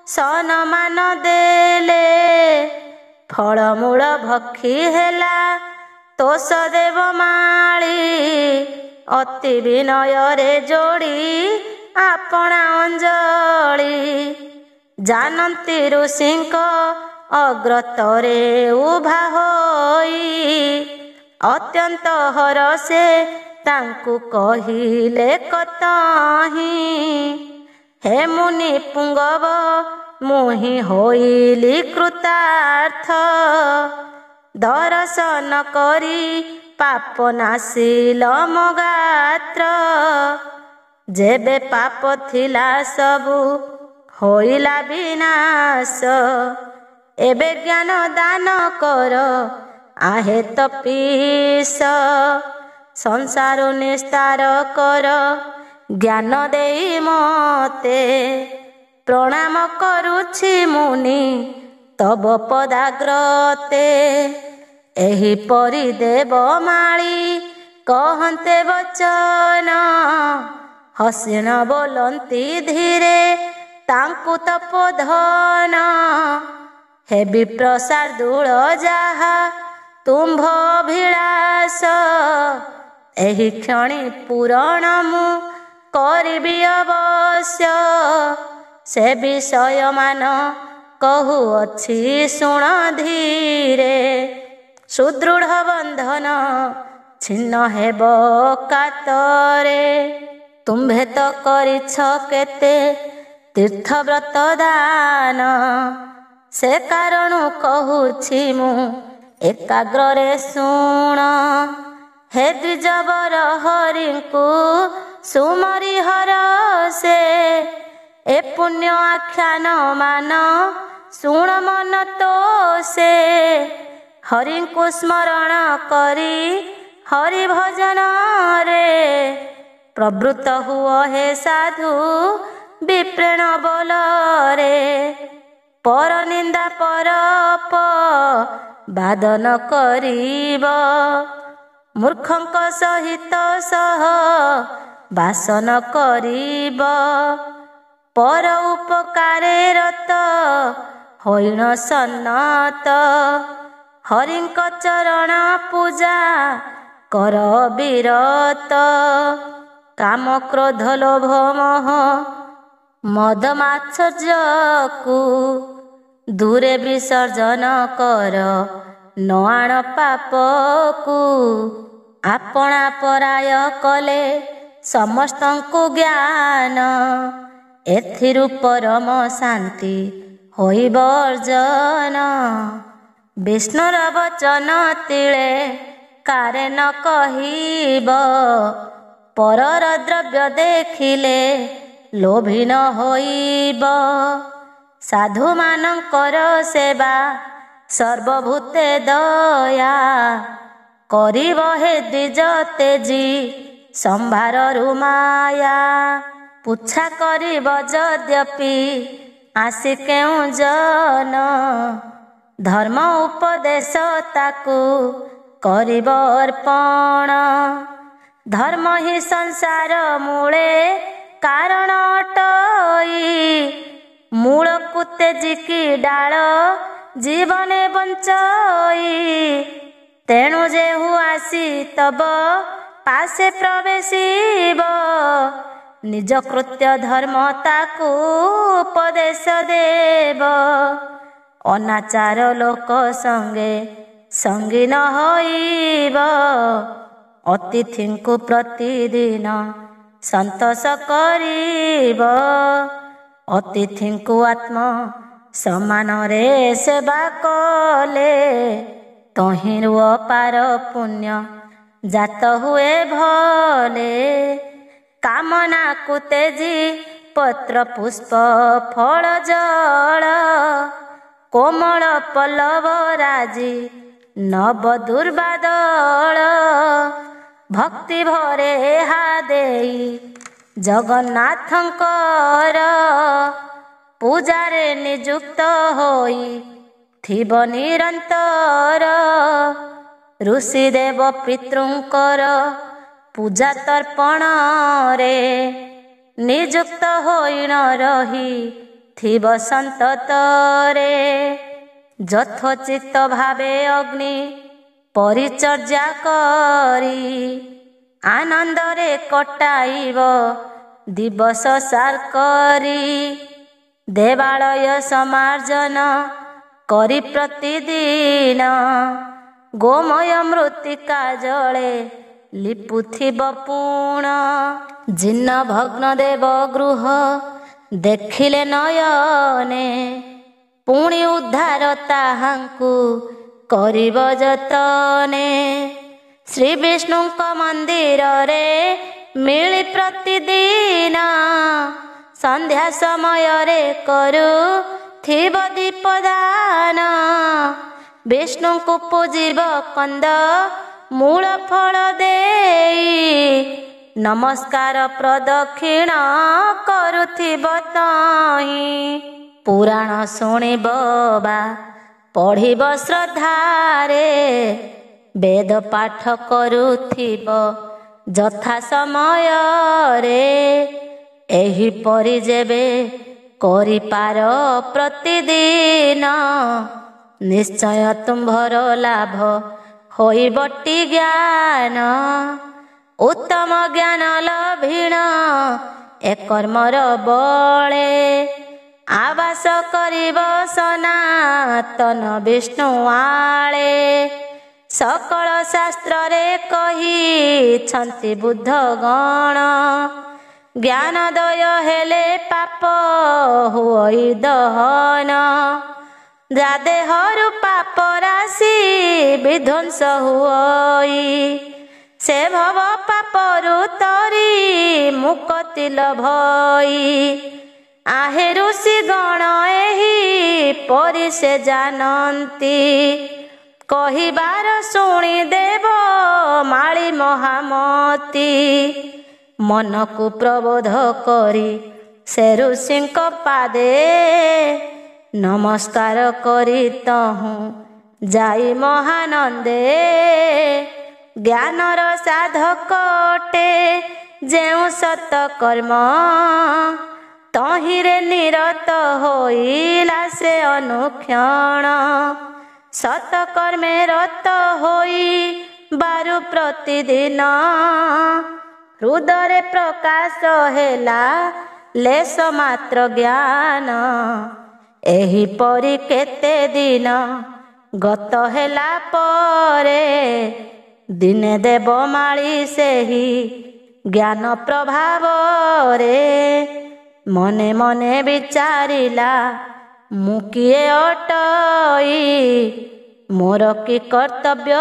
ସନମାନ ଦେଲେ। ଫଳମୂଳ ଭକ୍ଷୀ ହେଲା ତୋଷ ଦେବମାଳୀ। ଅତି ବିନୟରେ ଯୋଡ଼ି ଆପଣା ଅଞ୍ଜଳି। ଜାନନ୍ତି ଋଷିଙ୍କ ଅଗ୍ରତରେ ଉଭା ହୋଇ। ଅତ୍ୟନ୍ତ ହରଷେ ତାଙ୍କୁ କହିଲେ କତହିଁ। ହେ ମୁନି ପୁଙ୍ଗବ ମୁହିଁ ହୋଇଲି କୃତାର୍ଥ। ଦର୍ଶନ କରି ପାପ ନାଶିଲ ମୋ ଗାତ୍ର। ଯେବେ ପାପ ଥିଲା ସବୁ ହୋଇଲା ବିନାଶ। ଏବେ ଜ୍ଞାନ ଦାନ କର ଆହେ ତପୀଶ। ସଂସାର ନିସ୍ତାର କର ଜ୍ଞାନ ଦେଇ ମତେ। ପ୍ରଣାମ କରୁଛି ମୁନି ତବ ପଦାଗ୍ରତେ। ଏହିପରି ଦେବମାଳୀ କହନ୍ତେ ବଚନ। ହସିଣ ବୋଲନ୍ତି ଧୀରେ ତାଙ୍କୁ ତପୋଧନ। ହେ ବିପ୍ରଶାର୍ଦୂଳ ଯାହା ତୁମ୍ଭ ଅଭିଳାଷ। ଏହି କ୍ଷଣି ପୂରଣ ମୁଁ କରିବି ଅବଶ୍ୟ। ସେ ବିଷୟମାନ କହୁଅଛି ଶୁଣ ଧୀରେ। ସୁଦୃଢ଼ ବନ୍ଧନ ଛିନ୍ନ ହେବ କାତରେ। ତୁମ୍ଭେ ତ କରିଛ କେତେ ତୀର୍ଥବ୍ରତ ଦାନ। ସେ କାରଣ କହୁଛି ମୁଁ ଏକାଗ୍ରରେ ଶୁଣ। ହେ ଦ୍ୱିଜବର ହରିଙ୍କୁ ସୁମରି ହରଷେ। ଏ ପୁଣ୍ୟ ଆଖ୍ୟାନ ମାନ ଶୁଣ ମନ ତୋଷେ। ହରିଙ୍କୁ ସ୍ମରଣ କରି ହରି ଭଜନରେ। ପ୍ରବୃତ୍ତ ହୁଅ ହେ ସାଧୁ ବିପ୍ରେଣ ବୋଲରେ। ପର ନିନ୍ଦା ପରପ ବାଦନ କରିବ। ମୂର୍ଖଙ୍କ ସହିତ ସହ ବାସନ କରିବ। ପର ଉପକାରେ ରତ ହୋଇଣ ସନ୍ନତ। ହରିଙ୍କ ଚରଣ ପୂଜା କର ବିରତ। କାମ କ୍ରୋଧ ଲୋଭ ମୋହ ମଦ ମାତ୍ସର୍ଯ୍ୟକୁ ଦୂରେ ବିସର୍ଜନ କର ନ ଆଣ ପାପକୁ। ଆପଣା ପରାୟ କଲେ ସମସ୍ତଙ୍କୁ ଜ୍ଞାନ। ଏଥିରୁ ପରମ ଶାନ୍ତି ହୋଇବ ଅର୍ଜନ। ବିଷ୍ଣୁର ବଚନ ତିଳେ କାରେ ନ କହିବ। ପରର ଦ୍ରବ୍ୟ ଦେଖିଲେ ଲୋଭୀ ନ ହୋଇବ। ସାଧୁମାନଙ୍କର ସେବା ସର୍ବଭୂତେ ଦୟା। କରିବ ହେ ଦ୍ୱିଜ ତେଜୀ ସମ୍ଭାରରୁ ମାୟା। ପୁଚ୍ଛା କରିବ ଯଦ୍ୟପି ଆସି କେଉଁ ଜନ। ଧର୍ମ ଉପଦେଶ ତାକୁ କରିବ ଅର୍ପଣ। ଧର୍ମ ହିଁ ସଂସାର ମୂଳେ କାରଣ ଅଟଇ। ମୂଳକୁ ତେଜିକି ଡାଳ ଜୀବନେ ବଞ୍ଚଇ। ତେଣୁ ଯେହୁ ଆସି ତବ ପାଶେ ପ୍ରବେଶିବ। ନିଜ କୃତ୍ୟ ଧର୍ମ ତାକୁ ଉପଦେଶ ଦେବ। ଅନାଚାର ଲୋକ ସଙ୍ଗେ ସଙ୍ଗୀ ନ ହୋଇବ। ଅତିଥିଙ୍କୁ ପ୍ରତିଦିନ ସନ୍ତୋଷ କରିବ। ଅତିଥିଙ୍କୁ ଆତ୍ମ ସମାନରେ ସେବା କଲେ ତହିଁରୁ ଅପାର ପୁଣ୍ୟ ଜାତ ହୁଏ ଭଲେ। କାମନାକୁ ତେଜି ପତ୍ର ପୁଷ୍ପ ଫଳ ଜଳ। କୋମଳ ପଲ୍ଲବ ରାଜି ନବ ଦୁର୍ବାଦଳ। ଭକ୍ତି ଭରେ ଏହା ଦେଇ ଜଗନ୍ନାଥଙ୍କର ପୂଜାରେ ନିଯୁକ୍ତ ହୋଇ ଥିବ ନିରନ୍ତର। ଋଷି ଦେବ ପିତୃଙ୍କର ପୂଜା ତର୍ପଣରେ ନିଯୁକ୍ତ ହୋଇ ନ ରହି ଥିବ ସନ୍ତତରେ। ଯଥୋଚିତ ଭାବେ ଅଗ୍ନି ପରିଚର୍ଯ୍ୟା କରି ଆନନ୍ଦରେ କଟାଇବ ଦିବସ ସାର୍କରି। ଦେବାଳୟ ସମାର୍ଜନ କରି ପ୍ରତିଦିନ ଗୋମୟ ମୃତ୍ତିକା ଜଳେ ଲିପୁଥିବ ପୁଣ। ଜୀର୍ଣ୍ଣ ଭଗ୍ନ ଦେବ ଗୃହ ଦେଖିଲେ ନୟନେ ପୁଣି ଉଦ୍ଧାର ତାହାଙ୍କୁ କରିବ ଯତନେ। ଶ୍ରୀ ବିଷ୍ଣୁଙ୍କ ମନ୍ଦିରରେ ମିଳି ପ୍ରତିଦିନ ସନ୍ଧ୍ୟା ସମୟରେ କରୁଥିବ ଦୀପଦାନ। ବିଷ୍ଣୁଙ୍କୁ ପୂଜିବ କନ୍ଦ ମୂଳ ଫଳ ଦେଇ ନମସ୍କାର ପ୍ରଦକ୍ଷିଣ କରୁଥିବ ତହିଁ। ପୁରାଣ ଶୁଣିବ ବା ପଢ଼ିବ ଶ୍ରଦ୍ଧାରେ ବେଦ ପାଠ କରୁଥିବ ଯଥା ସମୟରେ। ଏହିପରି ଯେବେ କରିପାର ପ୍ରତିଦିନ ନିଶ୍ଚୟ ତୁମ୍ଭର ଲାଭ ହୋଇବଟି ଜ୍ଞାନ। ଉତ୍ତମ ଜ୍ଞାନ ଲଭିଣ ଏ କର୍ମର ବଳେ ଆବାସ କରିବ ସନାତନ ବିଷ୍ଣୁ ଆଳେ। ସକଳ ଶାସ୍ତ୍ରରେ କହିଛନ୍ତି ବୁଦ୍ଧଗଣ ଜ୍ଞାନୋଦୟ ହେଲେ ପାପ ହୁଅଇ ଦହନ। ଯା ଦେହରୁ ପାପ ରାଶି ବିଧ୍ୱଂସ ହୁଅଇ ସେ ଭବ ପାପରୁ ତରି ମୁକ୍ତି ଲଭଇ। ଆହେ ଋଷି ଗଣ ଏହି ପରି ସେ ଜାନନ୍ତି କହିବାର ଶୁଣି ଦେବ ମାଳି ମହାମତି। ମନକୁ ପ୍ରବୋଧ କରି ସେ ଋଷିଙ୍କ ପାଦେ ନମସ୍କାର କରି ତହୁଁ ଯାଇ ମହାନନ୍ଦେ। ଜ୍ଞାନର ସାଧକ ଅଟେ ଯେଉଁ ସତ କର୍ମ ତହିଁରେ ନିରତ ହୋଇଲା ସେ ଅନୁକ୍ଷଣ। ସତକର୍ମେ ରତ ହୋଇ ବାରୁ ପ୍ରତିଦିନ ହୃଦୟରେ ପ୍ରକାଶ ହେଲା ଲେଶ ମାତ୍ର ଜ୍ଞାନ। ଏହିପରି କେତେ ଦିନ ଗତ ହେଲା ପରେ ଦିନେ ଦେବମାଳି ସେହି ଜ୍ଞାନ ପ୍ରଭାବରେ ମନେ ମନେ ବିଚାରିଲା ମୁଁ କିଏ ଅଟଇ, ମୋର କି କର୍ତ୍ତବ୍ୟ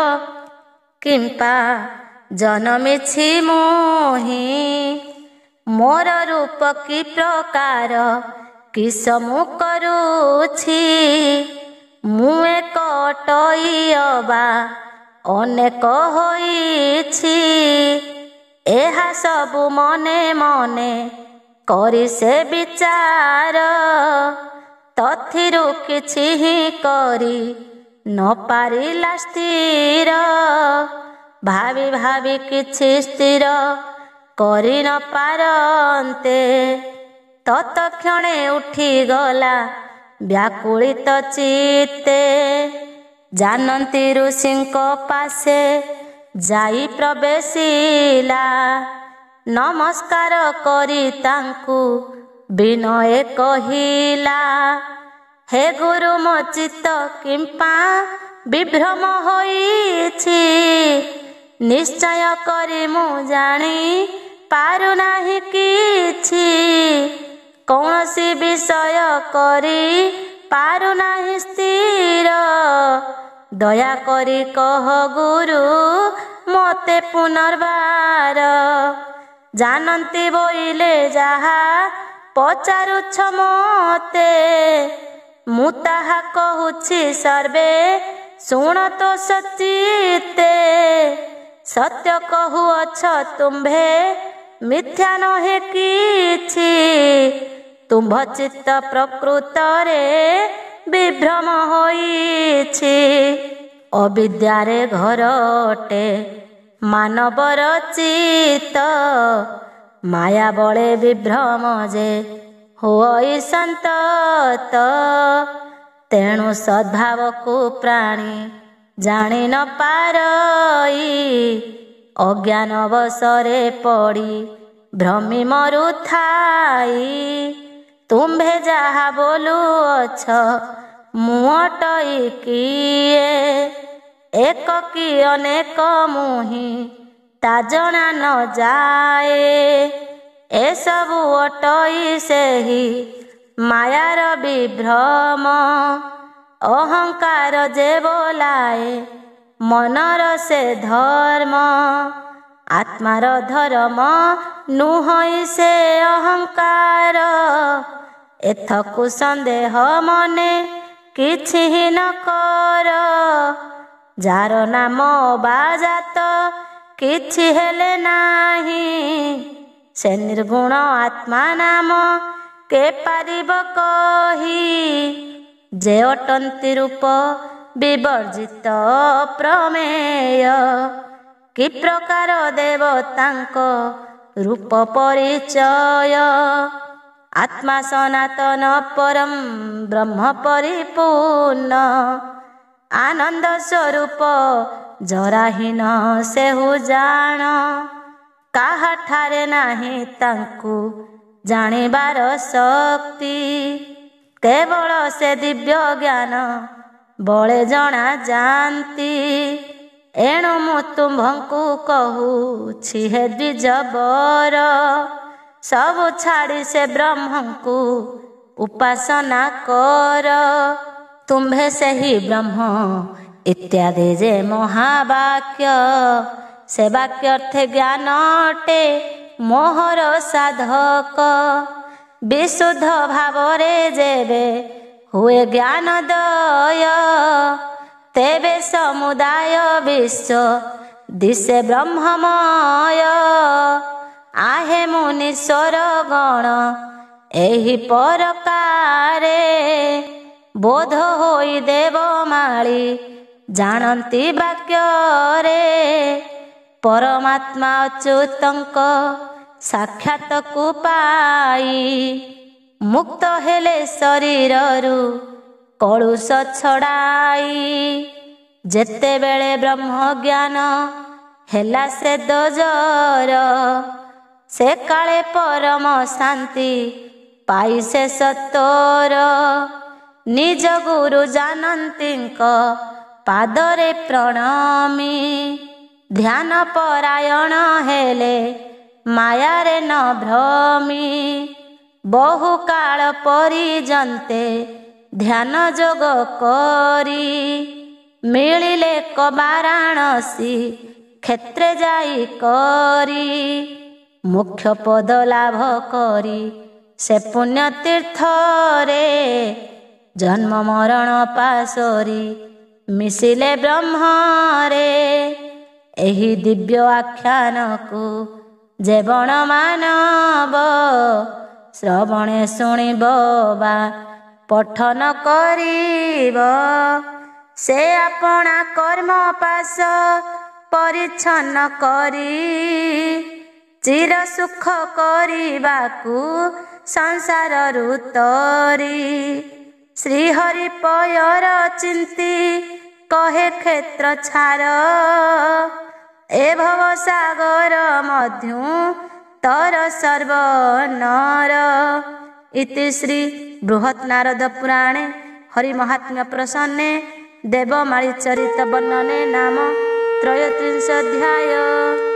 କିମ୍ପା ଜନମିଛି ମୁହିଁ। ମୋର ରୂପ କି ପ୍ରକାର କିସ ମୁଁ କରୁଛି, ମୁଁ ଏକ ଅଟଇ ଅବା ଅନେକ ହୋଇଛି। ଏହା ସବୁ ମନେ ମନେ କରି ସେ ବିଚାର, ତଥିରୁ କିଛି ହିଁ କରି ନ ପାରିଲା ସ୍ଥିର। ଭାବି ଭାବି କିଛି ସ୍ଥିର କରି ନ ପାରନ୍ତେ ତତକ୍ଷଣେ ଉଠିଗଲା ବ୍ୟାକୁଳିତ ଚିତ୍ତେ। ଜାନନ୍ତି ଋଷିଙ୍କ ପାଶେ ଯାଇ ପ୍ରବେଶିଲା, ନମସ୍କାର କରି ତାଙ୍କୁ ବିନୟେ କହିଲା ହେ ଗୁରୁ ମୋ ଚିତ୍ତ କିମ୍ପା ବିଭ୍ରମ ହୋଇଛି। ନିଶ୍ଚୟ କରି ମୁଁ ଜାଣି ପାରୁନାହିଁ କିଛି, କୌଣସି ବିଷୟ କରି ପାରୁନାହିଁ ସ୍ଥିର। ଦୟାକରି କହ ଗୁରୁ ମୋତେ ପୁନର୍ବାର, ଜାନନ୍ତି ବୋଇଲେ ଯାହା ପଚାରୁଛ ମୋତେ। ମୁଁ ତାହା କହୁଛି ସର୍ବେ ଶୁଣ ତ ସଚିତେ। ସତ୍ୟ କହୁଅଛ ତୁମ୍ଭେ ମିଥ୍ୟା ନୁହେଁ କିଛି, ତୁମ୍ଭ ଚିତ୍ତ ପ୍ରକୃତରେ ବିଭ୍ରମ ହୋଇଛି। ଅବିଦ୍ୟାରେ ଘର ଅଟେ ମାନବର ଚିତ୍ତ, ମାୟା ବଳେ ବିଭ୍ରମ ଯେ ହୋଇ ସନ୍ତତ। ତେଣୁ ସଦ୍ଭାବକୁ ପ୍ରାଣୀ ଜାଣି ନ ପାରଇ, ଅଜ୍ଞାନ ବଶରେ ପଡ଼ି ଭ୍ରମି ମରୁଥାଇ। ତୁମ୍ଭେ ଯାହା ବୋଲୁଅଛ ମୁଁ ଅଟଇ କିଏ, ଏକ କି ଅନେକ ମୁହିଁ ତା ଜଣା ନ ଯାଏ। ଏସବୁ ଅଟଇ ସେହି ମାୟାର ବିଭ୍ରମ, ଅହଙ୍କାର ଯେ ବୋଲାଏ ମନର ସେ ଧର୍ମ। ଆତ୍ମାର ଧର୍ମ ନୁହଁଇ ସେ ଅହଙ୍କାର, ଏଥକୁ ସନ୍ଦେହ ମନେ କିଛି ହିଁ ନ କର। ଯାର ନାମ ବା ଜାତ କିଛି ହେଲେ ନାହିଁ, ସେ ନିର୍ଗୁଣ ଆତ୍ମା ନାମ କେ ପାରିବ କହି। ଯେ ଅଟନ୍ତି ରୂପ ବିବର୍ଜିତ ପ୍ରମେୟ, କି ପ୍ରକାର ଦେବତାଙ୍କ ରୂପ ପରିଚୟ। ଆତ୍ମା ସନାତନ ପରମ ବ୍ରହ୍ମ ପରିପୂର୍ଣ୍ଣ, ଆନନ୍ଦ ସ୍ୱରୂପ ଜରାହୀନ ସେହୁ ଜାଣ। କାହାଠାରେ ନାହିଁ ତାଙ୍କୁ ଜାଣିବାର ଶକ୍ତି, କେବଳ ସେ ଦିବ୍ୟ ଜ୍ଞାନ ବଳେ ଜଣା ଯାଆନ୍ତି। ଏଣୁ ମୁଁ ତୁମ୍ଭଙ୍କୁ କହୁଛି ହେ ଦ୍ୱିଜବର, ସବୁ ଛାଡ଼ି ସେ ବ୍ରହ୍ମଙ୍କୁ ଉପାସନା କର। ତୁମ୍ଭେ ସେହି ବ୍ରହ୍ମ ଇତ୍ୟାଦି ଯେ ମହାବାକ୍ୟ, ସେ ବାକ୍ୟର୍ଥେ ଜ୍ଞାନ ଅଟେ ମୋହର ସାଧକ। ବିଶୁଦ୍ଧ ଭାବରେ ଯେବେ ହୁଏ ଜ୍ଞାନୋଦୟ, ତେବେ ସମୁଦାୟ ବିଶ୍ୱ ଦିଶେ ବ୍ରହ୍ମମୟ। आहे मुनीश्वर गण एहि परकारे बोध होई देवमाली जानती वाक्य रे परमात्मा अच्युतंक ସାକ୍ଷାତକୁ ପାଇ ମୁକ୍ତ ହେଲେ ଶରୀରରୁ କଳୁଷ ଛଡ଼ାଇ। ଯେତେବେଳେ ବ୍ରହ୍ମଜ୍ଞାନ ହେଲା ସେ ଦୋଜର ସେ କାଳେ ପରମ ଶାନ୍ତି ପାଇ ସେ ସତୋର। ନିଜ ଗୁରୁ ଜାନନ୍ତୀଙ୍କ ପାଦରେ ପ୍ରଣମୀ ଧ୍ୟାନ ପରାୟଣ ହେଲେ ମାୟାରେ ନ ଭ୍ରମି। ବହୁ କାଳ ପର୍ଯ୍ୟନ୍ତେ ଧ୍ୟାନ ଯୋଗ କରି ମିଳିଲେ ବାରାଣସୀ କ୍ଷେତ୍ରେ ଯାଇ କରି। ମୁଖ୍ୟ ପଦ ଲାଭ କରି ସେ ପୁଣ୍ୟ ତୀର୍ଥରେ ଜନ୍ମ ମରଣ ପାଶୋରି ମିଶିଲେ ବ୍ରହ୍ମରେ। ଏହି ଦିବ୍ୟ ଆଖ୍ୟାନକୁ ଯେବଣ ମାନବ ଶ୍ରବଣେ ଶୁଣିବ ବା ପଠନ କରିବ ସେ ଆପଣା କର୍ମ ପାଶ ପରିଚ୍ଛନ୍ନ କରି ଚିର ସୁଖ କରିବାକୁ ସଂସାରରୁ ତରି। ଶ୍ରୀହରି ପୟର ଚିନ୍ତି କହେ କ୍ଷେତ୍ର ଛାର ଏ ଭବ ସାଗର ମଧ୍ୟୁ ତର ସର୍ବନର। ଇତି ଶ୍ରୀ ବୃହତ୍ ନାରଦ ପୁରାଣେ ହରି ମହାତ୍ମ୍ୟ ପ୍ରସନ୍ନେ ଦେବମାଳି ଚରିତ ବର୍ଣ୍ଣନେ ନାମ ତ୍ରୟୋତ୍ରିଂଶ ଅଧ୍ୟାୟ।